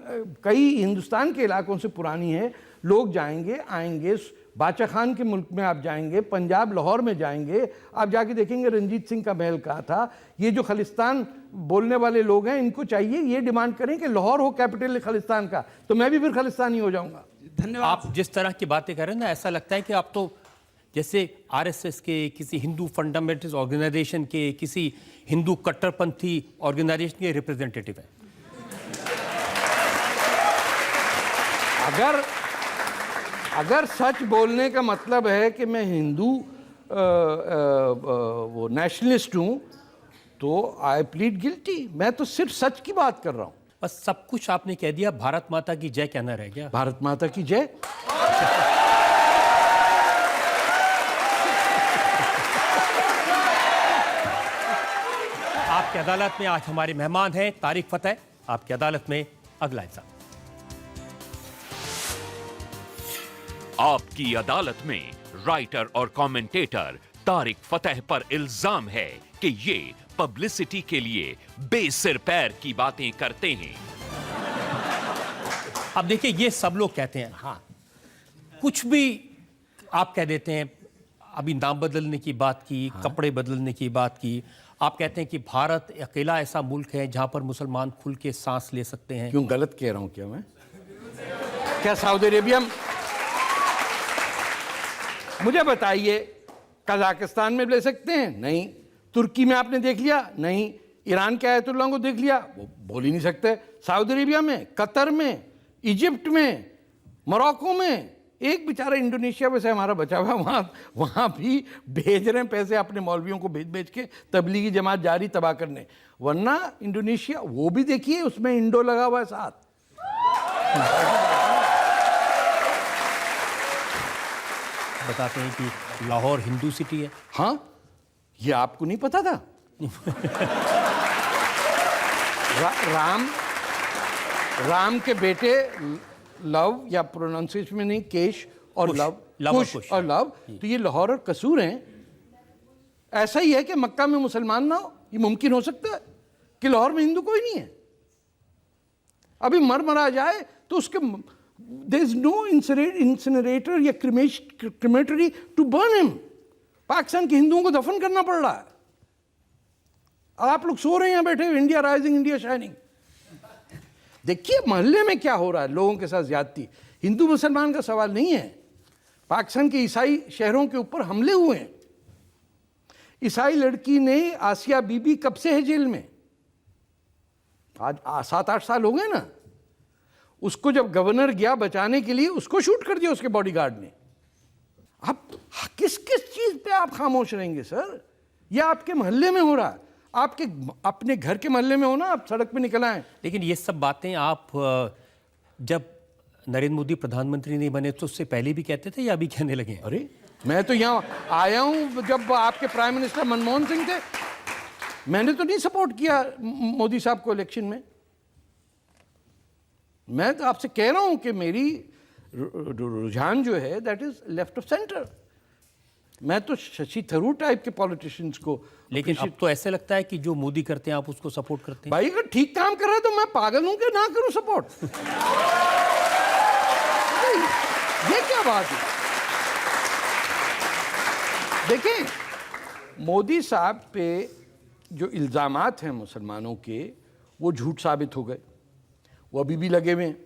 कई हिंदुस्तान के इलाकों से पुरानी है, लोग जाएंगे आएंगे। बादशाह खान के मुल्क में आप जाएंगे, पंजाब लाहौर में जाएंगे, आप जाके देखेंगे रंजीत सिंह का महल कहाँ था। ये जो खालिस्तान बोलने वाले लोग हैं, इनको चाहिए ये डिमांड करें कि लाहौर हो कैपिटल खालिस्तान का, तो मैं भी फिर खालिस्तानी हो जाऊंगा। धन्यवाद। आप जिस तरह की बातें कर रहे हैं ना, ऐसा लगता है कि आप तो जैसे आरएसएस के, किसी हिंदू फंडामेंटलिस्ट ऑर्गेनाइजेशन के, किसी हिंदू कट्टरपंथी ऑर्गेनाइजेशन के रिप्रेजेंटेटिव हैं। अगर सच बोलने का मतलब है कि मैं हिंदू वो नेशनलिस्ट हूं, तो आई प्लीड गिल्टी। मैं तो सिर्फ सच की बात कर रहा हूं। बस सब कुछ आपने कह दिया, भारत माता की जय कहना रह गया। भारत माता की जय। आपकी अदालत में आज हमारे मेहमान हैं तारिक फतेह। आपकी अदालत में अगला इंसान। आपकी अदालत में राइटर और कमेंटेटर तारिक फतेह पर इल्जाम है कि ये पब्लिसिटी के लिए बेसिर पैर की बातें करते हैं। अब देखिए, ये सब लोग कहते हैं, हाँ कुछ भी आप कह देते हैं। अभी नाम बदलने की बात की, कपड़े बदलने की बात की। आप कहते हैं कि भारत अकेला ऐसा मुल्क है जहां पर मुसलमान खुल के सांस ले सकते हैं। क्यों गलत कह रहा हूं क्या मैं? क्या सऊदी अरेबिया, मुझे बताइए, कजाकिस्तान में ले सकते हैं? नहीं। तुर्की में आपने देख लिया? नहीं। ईरान के आयतुल्ला को देख लिया? वो बोल ही नहीं सकते। सऊदी अरेबिया में, कतर में, इजिप्ट में, मोरक्को में, एक बेचारा इंडोनेशिया में से हमारा बचा हुआ, वहाँ भी भेज रहे हैं पैसे अपने मौलवियों को भेज के तबलीगी जमात जारी तबाह करने। वरना इंडोनेशिया, वो भी देखिए उसमें इंडो लगा हुआ है साथ। बताते हैं कि लाहौर हिंदू सिटी है। हाँ, ये आपको नहीं पता था? राम के बेटे लव, या प्रोनाउंसिएशन में नहीं, केश और लव, कुश और लव, तो ये लाहौर और कसूर हैं। ऐसा ही है कि मक्का में मुसलमान ना हो, ये मुमकिन हो सकता है कि लाहौर में हिंदू कोई नहीं है? अभी मरा जाए तो उसके there is no incinerator या crematory to burn him। Pakistan के हिंदुओं को दफन करना पड़ रहा है। आप लोग सो रहे हैं बैठे, इंडिया राइजिंग, इंडिया शाइनिंग। देखिए मोहल्ले में क्या हो रहा है, लोगों के साथ ज्यादती। हिंदू मुसलमान का सवाल नहीं है। पाकिस्तान के ईसाई शहरों के ऊपर हमले हुए हैं। ईसाई लड़की ने, आसिया बीबी, कब से है जेल में? आज 7-8 साल हो गए ना। उसको जब गवर्नर गया बचाने के लिए, उसको शूट कर दिया उसके बॉडीगार्ड ने। आप किस किस चीज पे आप खामोश रहेंगे सर? यह आपके मोहल्ले में हो रहा है। आपके अपने घर के मोहल्ले में हो ना, आप सड़क पे निकल आए। लेकिन ये सब बातें आप जब नरेंद्र मोदी प्रधानमंत्री नहीं बने तो उससे पहले भी कहते थे या अभी कहने लगे? अरे मैं तो यहाँ आया हूँ जब आपके प्राइम मिनिस्टर मनमोहन सिंह थे। मैंने तो नहीं सपोर्ट किया मोदी साहब को इलेक्शन में। मैं तो आपसे कह रहा हूं कि मेरी रुझान जो है that is left of centre. मैं तो शशि थरूर टाइप के पॉलिटिशियंस को, लेकिन अब तो ऐसे लगता है कि जो मोदी करते हैं आप उसको सपोर्ट करते हैं। भाई अगर ठीक काम कर रहा है तो मैं पागल हूं कि ना करूं सपोर्ट? ये क्या बात है? देखिए, मोदी साहब पे जो इल्जामात हैं मुसलमानों के, वो झूठ साबित हो गए। वो अभी भी लगे हुए हैं।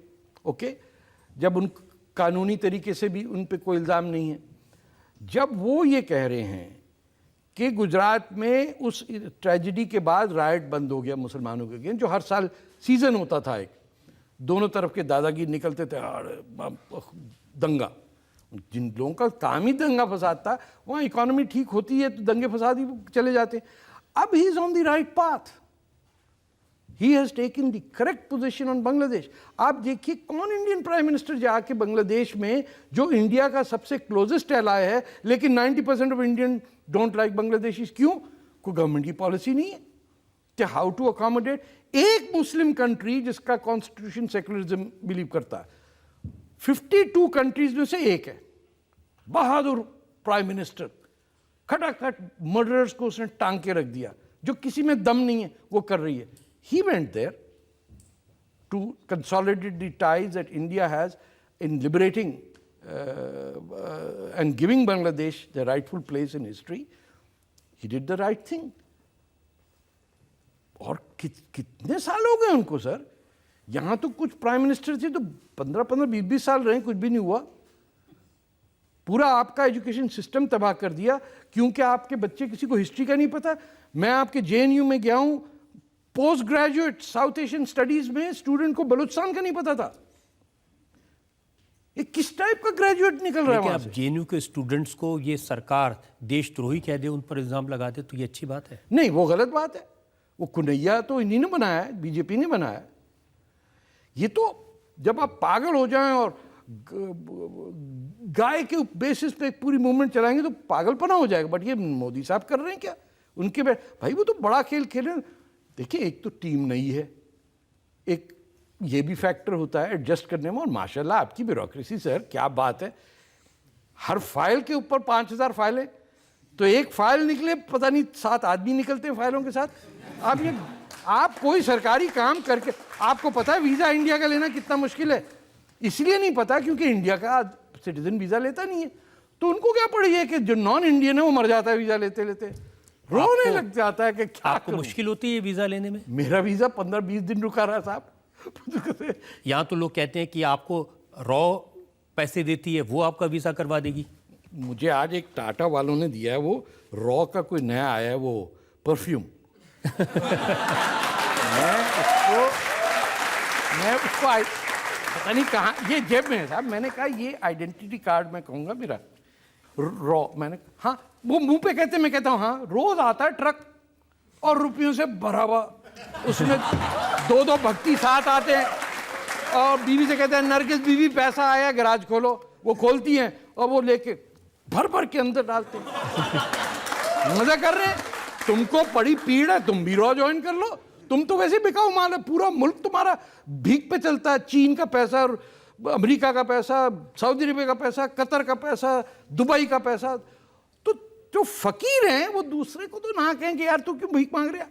ओके, जब उन कानूनी तरीके से भी उन पे कोई इल्ज़ाम नहीं है। जब वो ये कह रहे हैं कि गुजरात में उस ट्रेजेडी के बाद राइट बंद हो गया मुसलमानों के अगेंस्ट, जो हर साल सीजन होता था, एक दोनों तरफ के दादागिर निकलते थे, दंगा, जिन लोगों का काम ही दंगा फसाद था, वहाँ इकोनॉमी ठीक होती है तो दंगे फसाद ही चले जाते हैं। अब he is on the right path. He has taken the correct position on Bangladesh. आप देखिए कौन इंडियन प्राइम मिनिस्टर जाके बांग्लादेश में, जो इंडिया का सबसे क्लोजेस्ट एलाय है, लेकिन 90% of Indian don't like Bangladeshi. क्यों? कोई गवर्नमेंट की पॉलिसी नहीं है कि हाउ टू अकोमोडेट एक मुस्लिम कंट्री जिसका कॉन्स्टिट्यूशन सेकुलरिज्म बिलीव करता है। 52 कंट्रीज में से एक है, बहादुर प्राइम मिनिस्टर, खटाखट मर्डरर्स को उसने टांग के रख दिया, जो किसी में दम नहीं है वो कर रही है. He went there to consolidate the ties that India has in liberating and giving Bangladesh the rightful place in history. He did the right thing. और कितने साल हो गए उनको सर? यहाँ तो कुछ प्राइम मिनिस्टर थे तो 15-15, 20-20 साल रहे, कुछ भी नहीं हुआ. पूरा आपका एजुकेशन सिस्टम तबाह कर दिया क्योंकि आपके बच्चे किसी को हिस्ट्री का नहीं पता. मैं आपके JNU में गया हूँ, post graduate south Asian studies में स्टूडेंट को बलूचिस्तान का नहीं पता था. ये किस टाइप का ग्रेजुएट निकल रहा है वहां से? JNU के स्टूडेंट्स को ये सरकार देशद्रोही कह दे, उन पर इल्जाम लगा दे, तो ये अच्छी बात है? नहीं, वो गलत बात है. वो कुनैया तो इन्हीं ने बनाया है, बीजेपी ने बनाया है. ये तो जब आप पागल हो जाएं और गाय के बेसिस पे पूरी मूवमेंट चलाएंगे तो पागलपना हो जाएगा. बट ये मोदी साहब कर रहे हैं क्या? उनके भाई वो तो बड़ा खेल खेल रहे हैं. देखिए, एक तो टीम नहीं है, एक ये भी फैक्टर होता है एडजस्ट करने में. और माशाल्लाह आपकी ब्यूरोक्रेसी सर, क्या बात है. हर फाइल के ऊपर 5000 फाइलें, तो एक फाइल निकले पता नहीं 7 आदमी निकलते हैं फाइलों के साथ. आप कोई सरकारी काम करके, आपको पता है वीज़ा इंडिया का लेना कितना मुश्किल है? इसलिए नहीं पता क्योंकि इंडिया का सिटीजन वीज़ा लेता नहीं है. तो उनको क्या पड़ी है कि जो नॉन इंडियन है वो मर जाता है वीज़ा लेते लेते, रोने लग जाता है कि क्या आपको मुश्किल होती है वीज़ा लेने में? मेरा वीज़ा 15-20 दिन रुका रहा साहब. यहाँ तो लोग कहते हैं कि आपको रॉ पैसे देती है, वो आपका वीज़ा करवा देगी. मुझे आज एक टाटा वालों ने दिया है, वो रॉ का कोई नया आया है, वो परफ्यूम. मैं उसको पता नहीं कहाँ, ये जेब में है साहब. मैंने कहा ये आइडेंटिटी कार्ड मैं कहूँगा मेरा रॉ. मैंने हाँ, वो मुंह पे कहते, मैं कहता हूँ हाँ. रोज आता है ट्रक और रुपयों से भरा हुआ, उसमें 2-2 भक्ति साथ आते हैं. और बीवी से कहते हैं नरगिस बीवी पैसा आया, गराज खोलो. वो खोलती हैं और वो लेके भर भर के अंदर डालते हैं. मजा कर रहे हैं. तुमको बड़ी पीड़ है, तुम भी रॉ ज्वाइन कर लो. तुम तो वैसे बिकाऊ माल है, पूरा मुल्क तुम्हारा भीख पे चलता है. चीन का पैसा, अमेरिका का पैसा, सऊदी अरब का पैसा, कतर का पैसा, दुबई का पैसा. तो जो फकीर हैं वो दूसरे को तो ना कहें कि यार तू क्यों भीख मांग रहा.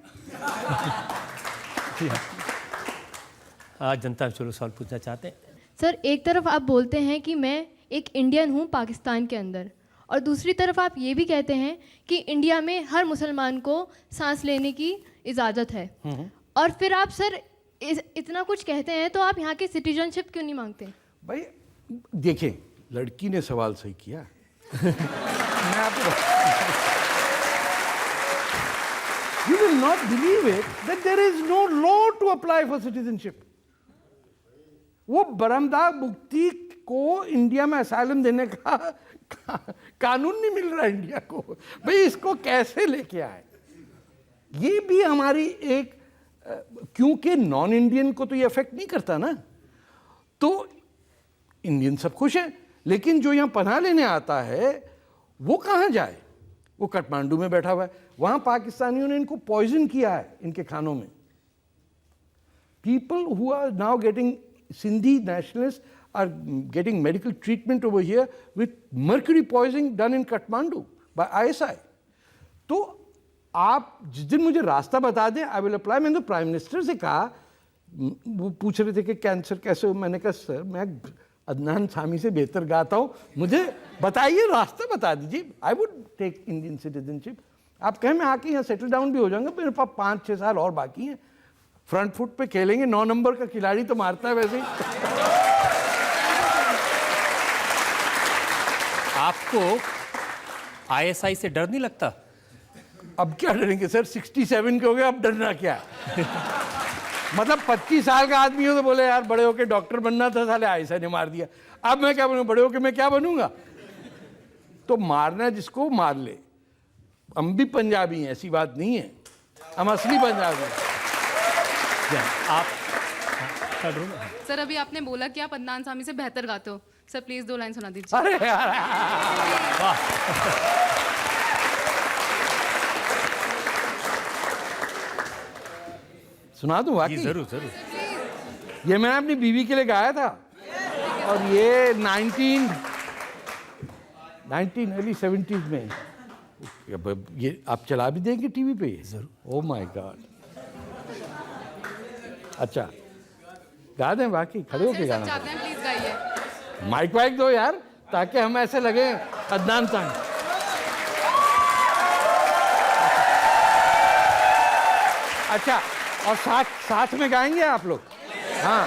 आज जनता चलो सवाल पूछना चाहते हैं. सर, एक तरफ आप बोलते हैं कि मैं एक इंडियन हूँ पाकिस्तान के अंदर, और दूसरी तरफ आप ये भी कहते हैं कि इंडिया में हर मुसलमान को सांस लेने की इजाज़त है. और फिर आप सर इतना कुछ कहते हैं तो आप यहाँ की सिटीजनशिप क्यों नहीं मांगते? भाई देखें, लड़की ने सवाल सही किया. मैं आपको You will not believe it that there is no law to apply for citizenship. वो बरमदार मुक्ति को इंडिया में असाइलम देने का कानून नहीं मिल रहा इंडिया को. भाई इसको कैसे लेके आए? ये भी हमारी एक, क्योंकि नॉन इंडियन को तो ये अफेक्ट नहीं करता ना, तो इंडियन सब खुश हैं. लेकिन जो यहाँ पनाह लेने आता है वो कहाँ जाए? वो काठमांडू में बैठा हुआ है. वहाँ पाकिस्तानियों ने इनको पॉइजन किया है इनके खानों में. People who are now getting, Sindhi nationalist are getting medical treatment over here with mercury poisoning done in Kathmandu by ISI. तो आप जिस दिन मुझे रास्ता बता दें, आई विल अप्लाई. मैंने तो प्राइम मिनिस्टर से कहा, वो पूछ रहे थे कि कैंसर कैसे हो. मैंने कहा सर मैं अदनान सामी से बेहतर गाता हूँ, मुझे बताइए, रास्ता बता दीजिए. I would take Indian citizenship. आप कहें मैं आके यहाँ सेटल डाउन भी हो जाऊंगा. मेरे पास 5-6 साल और बाकी हैं. फ्रंट फुट पे खेलेंगे. 9 नंबर का खिलाड़ी तो मारता है वैसे ही. आपको ISI से डर नहीं लगता? अब क्या डरेंगे सर, 67 के हो गए, अब डरना क्या है? मतलब 25 साल का आदमी हो तो बोले यार बड़े होके डॉक्टर बनना था, साले ISI ने मार दिया. अब मैं क्या बनूं? बड़े होके मैं क्या बनूंगा? तो मारना जिसको मार ले. हम भी पंजाबी हैं, ऐसी बात नहीं है, हम असली पंजाबी हैं. आप सर अभी आपने बोला कि आप अदनान सामी से बेहतर गाते हो. सर प्लीज 2 लाइन सुना दीजिए. अरे यार सुना दूं? वाकई जरूर जरूर. ये मैंने अपनी बीवी के लिए गाया था. और ये 19 अर्ली 70s में। ये आप चला भी देंगे टीवी पे? जरूर। Oh my God. अच्छा गा दें? बाकी खड़े होके गाना चाहते हैं प्लीज गाइए। माइक वाइक दो यार, ताकि हम ऐसे लगे अदनान साहब। अच्छा, और साथ में गाएंगे आप लोग? हाँ।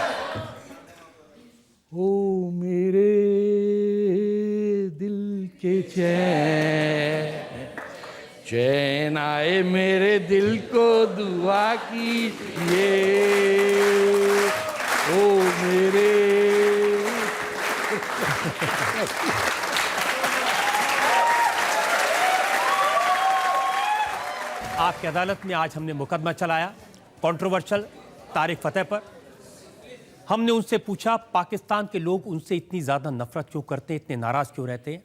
ओ मेरे दिल के चैन आए मेरे दिल को दुआ कीजिए, ओ मेरे। आपकी अदालत में आज हमने मुकदमा चलाया कंट्रोवर्शियल तारिक फतेह पर। हमने उनसे पूछा पाकिस्तान के लोग उनसे इतनी ज़्यादा नफरत क्यों करते हैं, इतने नाराज़ क्यों रहते हैं।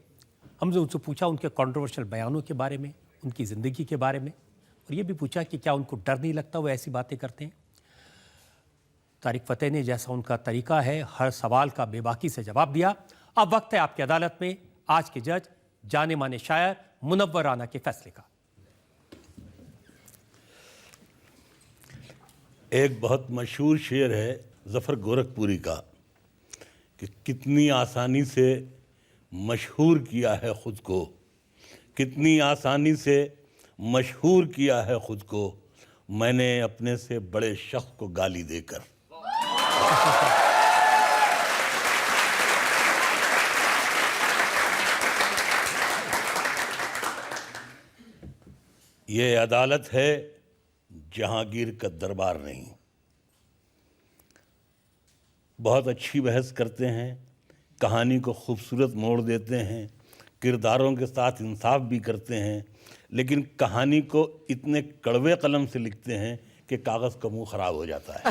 हमने उनसे पूछा उनके कंट्रोवर्शियल बयानों के बारे में, उनकी ज़िंदगी के बारे में, और ये भी पूछा कि क्या उनको डर नहीं लगता वो ऐसी बातें करते हैं। तारिक फतेह ने जैसा उनका तरीका है हर सवाल का बेबाकी से जवाब दिया। अब वक्त है आपकी अदालत में आज के जज जाने माने शायर मुनव्वर राना के फैसले का। एक बहुत मशहूर शेर है ज़फ़र गोरखपुरी का कि कितनी आसानी से मशहूर किया है ख़ुद को, कितनी आसानी से मशहूर किया है ख़ुद को, मैंने अपने से बड़े शख्स को गाली देकर। ये अदालत है, जहांगीर का दरबार नहीं। बहुत अच्छी बहस करते हैं, कहानी को खूबसूरत मोड़ देते हैं, किरदारों के साथ इंसाफ भी करते हैं, लेकिन कहानी को इतने कड़वे कलम से लिखते हैं कि कागज़ का मुंह ख़राब हो जाता है।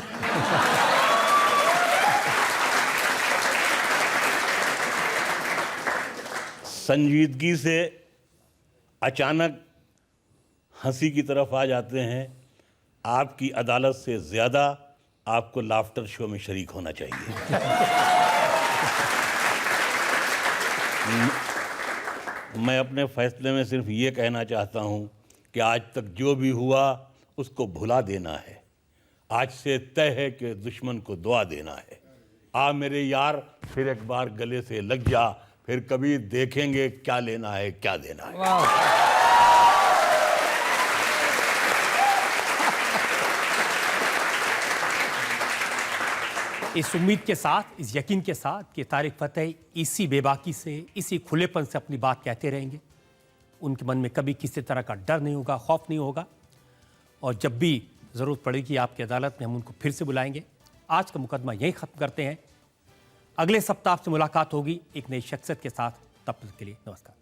संजीदगी से अचानक हंसी की तरफ आ जाते हैं। आपकी अदालत से ज़्यादा आपको लाफ्टर शो में शरीक होना चाहिए। मैं अपने फैसले में सिर्फ ये कहना चाहता हूँ कि आज तक जो भी हुआ उसको भुला देना है। आज से तय है कि दुश्मन को दुआ देना है। आ मेरे यार फिर एक बार गले से लग जा, फिर कभी देखेंगे क्या लेना है क्या देना है। इस उम्मीद के साथ, इस यकीन के साथ कि तारिक फतेह इसी बेबाकी से, इसी खुलेपन से अपनी बात कहते रहेंगे, उनके मन में कभी किसी तरह का डर नहीं होगा, खौफ नहीं होगा, और जब भी ज़रूरत पड़ेगी आपकी अदालत में हम उनको फिर से बुलाएंगे। आज का मुकदमा यहीं ख़त्म करते हैं। अगले सप्ताह आपसे मुलाकात होगी एक नई शख्सियत के साथ। तब तक के लिए नमस्कार।